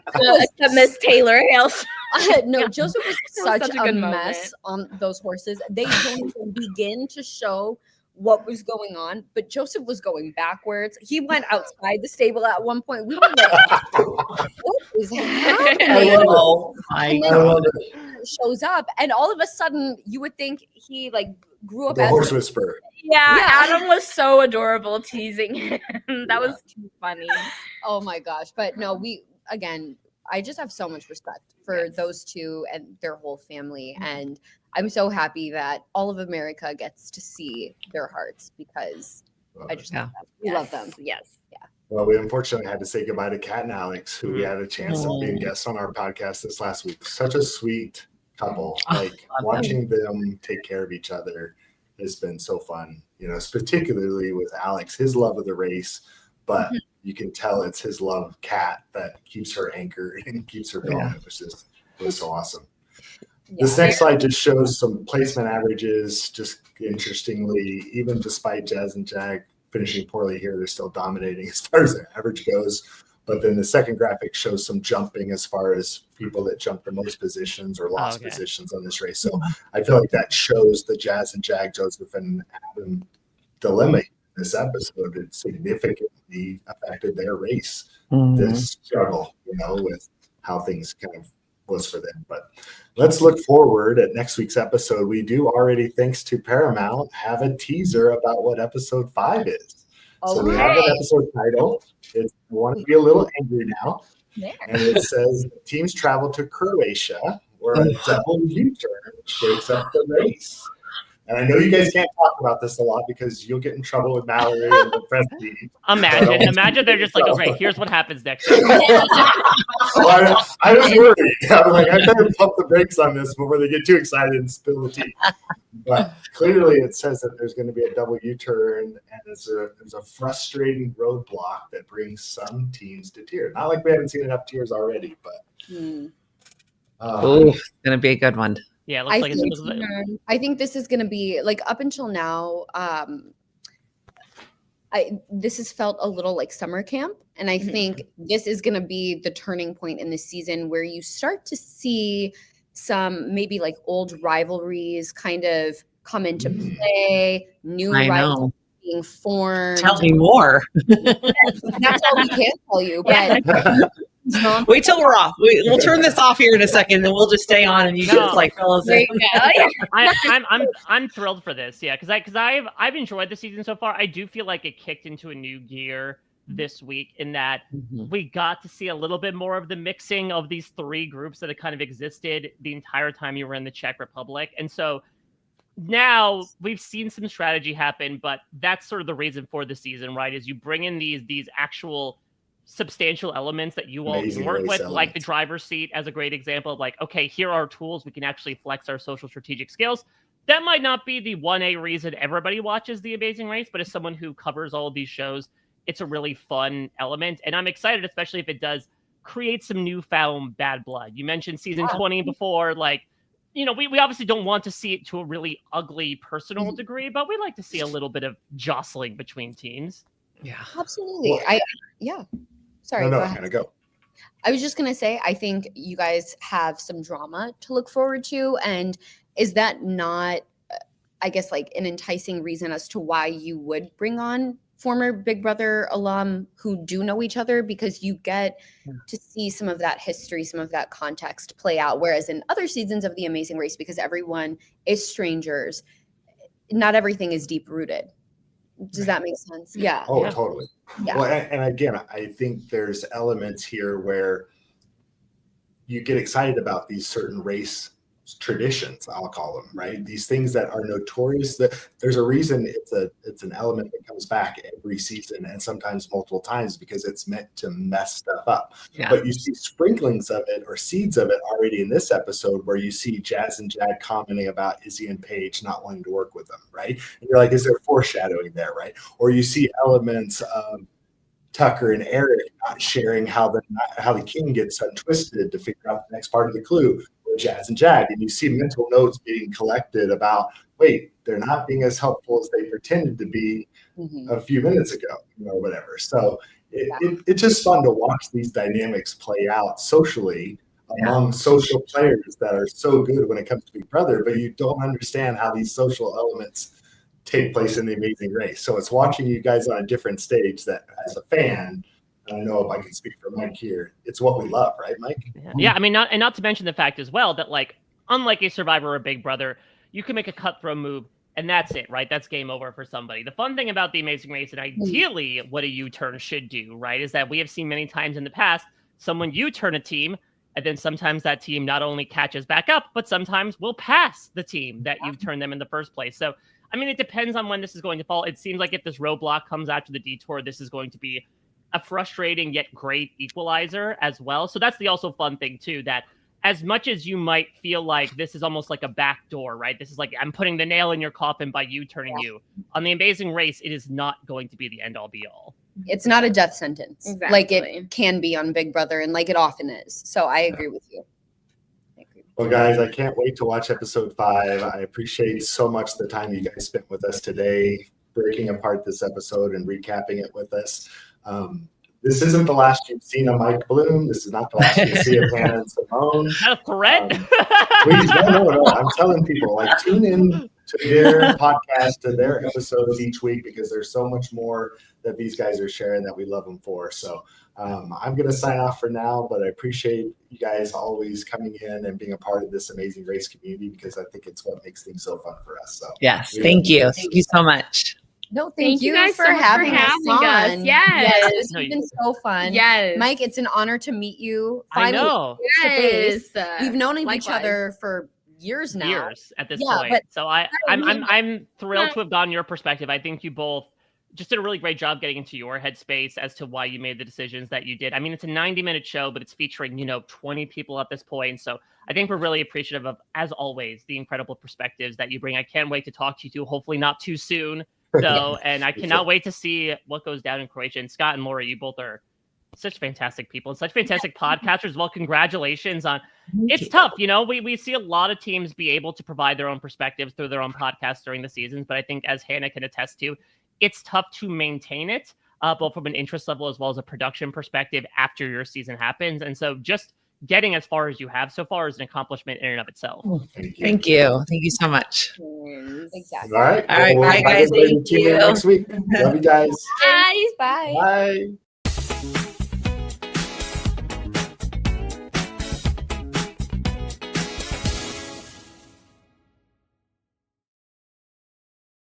Miss Taylor Hales. No, Joseph was such such a a good mess on those horses. They don't even begin to show what was going on, but Joseph was going backwards. He went outside the stable at one point. We were like, what is happening? Oh my And then God. he shows up, and all of a sudden, you would think he like grew up the as horse whisperer. Yeah, Yeah. Adam was so adorable teasing him. That was too funny. Oh my gosh. But no, I just have so much respect for those two and their whole family. And I'm so happy that all of America gets to see their hearts because I just love them. We love them. Yes. Yeah. Well, we unfortunately had to say goodbye to Kat and Alex, who we had a chance of being guests on our podcast this last week. Such a sweet couple. Like watching them take care of each other has been so fun. You know, particularly with Alex, his love of the race, but you can tell it's his love of Kat that keeps her anchored and keeps her going, which is so awesome. This next slide just shows some placement averages. Just interestingly, even despite Jazz and Jag finishing poorly here, they're still dominating as far as their average goes. But then the second graphic shows some jumping as far as people that jumped the most positions or lost positions on this race. So I feel like that shows the Jazz and Jag, Joseph and Adam dilemma in this episode. It significantly affected their race, this struggle, you know, with how things kind of was for them. But let's look forward at next week's episode. We do already, thanks to Paramount, have a teaser about what episode 5 is. So we have an episode title. It's I Want to Be a Little Angry Now. And it says teams travel to Croatia where a double U-turn shakes up the race. And I know you guys can't talk about this a lot because you'll get in trouble with Mallory and the press team. Imagine they're just like, oh great, here's what happens next week. I was worried. I'm like, I better pump the brakes on this before they get too excited and spill the tea. But clearly it says that there's going to be a double U-turn and there's a frustrating roadblock that brings some teams to tears. Not like we haven't seen enough tears already, but it's going to be a good one. Yeah, it looks like I think this is going to be like up until now. This has felt a little like summer camp, and I think this is going to be the turning point in the season where you start to see some maybe like old rivalries kind of come into play. New rivals being formed. Tell me more. That's all we can tell you, but. Wait till we're off. We'll turn this off here in a second, and we'll just stay on, and you just like fill us in. I'm thrilled for this, because I've enjoyed the season so far. I do feel like it kicked into a new gear this week in that we got to see a little bit more of the mixing of these three groups that had kind of existed the entire time you were in the Czech Republic, and so now we've seen some strategy happen. But that's sort of the reason for the season, right? Is you bring in these actual substantial elements that you all can work with, like the driver's seat as a great example of like, okay, here are tools we can actually flex our social strategic skills. That might not be the 1A reason everybody watches The Amazing Race, but as someone who covers all of these shows, it's a really fun element. And I'm excited, especially if it does create some newfound bad blood. You mentioned season 20 before, like, you know, we obviously don't want to see it to a really ugly personal degree, but we like to see a little bit of jostling between teams. Yeah, absolutely. Sorry, go. I was just going to say, I think you guys have some drama to look forward to. And is that not, I guess, like an enticing reason as to why you would bring on former Big Brother alum who do know each other, because you get to see some of that history, some of that context play out. Whereas in other seasons of The Amazing Race, because everyone is strangers, not everything is deep rooted. Does that make sense? Yeah. Oh, totally. Yeah. Well, and again, I think there's elements here where you get excited about these certain race traditions, I'll call them, right? These things that are notorious, that there's a reason it's an element that comes back every season and sometimes multiple times, because it's meant to mess stuff up. Yeah. But you see sprinklings of it or seeds of it already in this episode, where you see Jazz and Jag commenting about Izzy and Paige not wanting to work with them, right? And you're like, is there foreshadowing there, right? Or you see elements of Tucker and Eric not sharing how the king gets untwisted to figure out the next part of the clue, or Jazz and Jag, and you see mental notes being collected about, wait, they're not being as helpful as they pretended to be a few minutes ago, or whatever. So it's just fun to watch these dynamics play out socially among social players that are so good when it comes to Big Brother, but you don't understand how these social elements take place in The Amazing Race. So it's watching you guys on a different stage that, as a fan, and I know if I can speak for Mike here, it's what we love, right, Mike? Yeah, I mean, not to mention the fact as well that, like, unlike a Survivor or a Big Brother, you can make a cutthroat move and that's it, right? That's game over for somebody. The fun thing about The Amazing Race, and ideally what a U-turn should do, right, is that we have seen many times in the past someone U-turn a team, and then sometimes that team not only catches back up, but sometimes will pass the team that you've turned them in the first place. So I mean, it depends on when this is going to fall. It seems like if this roadblock comes after the detour, this is going to be a frustrating yet great equalizer as well. So that's the also fun thing, too, that as much as you might feel like this is almost like a backdoor, right? This is like, I'm putting the nail in your coffin by you turning you. On The Amazing Race, it is not going to be the end all be all. It's not a death sentence like Exactly. it can be on Big Brother, and like it often is. So I agree with you. Well, guys, I can't wait to watch episode 5. I appreciate so much the time you guys spent with us today, breaking apart this episode and recapping it with us. This isn't the last you've seen of Mike Bloom. This is not the last you see of Hannah and Simone. Is that a threat? Please, no. I'm telling people, like, tune in to their podcast, to their episodes each week, because there's so much more that these guys are sharing that we love them for. So I'm going to sign off for now, but I appreciate you guys always coming in and being a part of this Amazing Race community, because I think it's what makes things so fun for us. So Yes, thank you. Thank you so much. No, Thank you guys for so much for having having us. us. On. Yes. This has been so fun. Yes. Mike, it's an honor to meet you. I know. Face to face. Yes. We've known each Likewise. other for years now. Years at this Yeah, point. but So I'm thrilled to have gotten your perspective. I think you both just did a really great job getting into your headspace as to why you made the decisions that you did. I mean, it's a 90-minute show, but it's featuring, 20 people at this point. So I think we're really appreciative of, as always, the incredible perspectives that you bring. I can't wait to talk to you two, hopefully not too soon, though. And I cannot wait to see what goes down in Croatia. And Scott and Laura, you both are such fantastic people and such fantastic podcasters. Well, congratulations on it's tough. We see a lot of teams be able to provide their own perspectives through their own podcasts during the seasons. But I think, as Hannah can attest to, it's tough to maintain it, both from an interest level as well as a production perspective after your season happens. And so just getting as far as you have so far is an accomplishment in and of itself. Thank you. Thank you so much. Exactly. all right. All right, Well, bye, have guys. a great Thank tune in you. next week. Love you guys. Bye. Bye.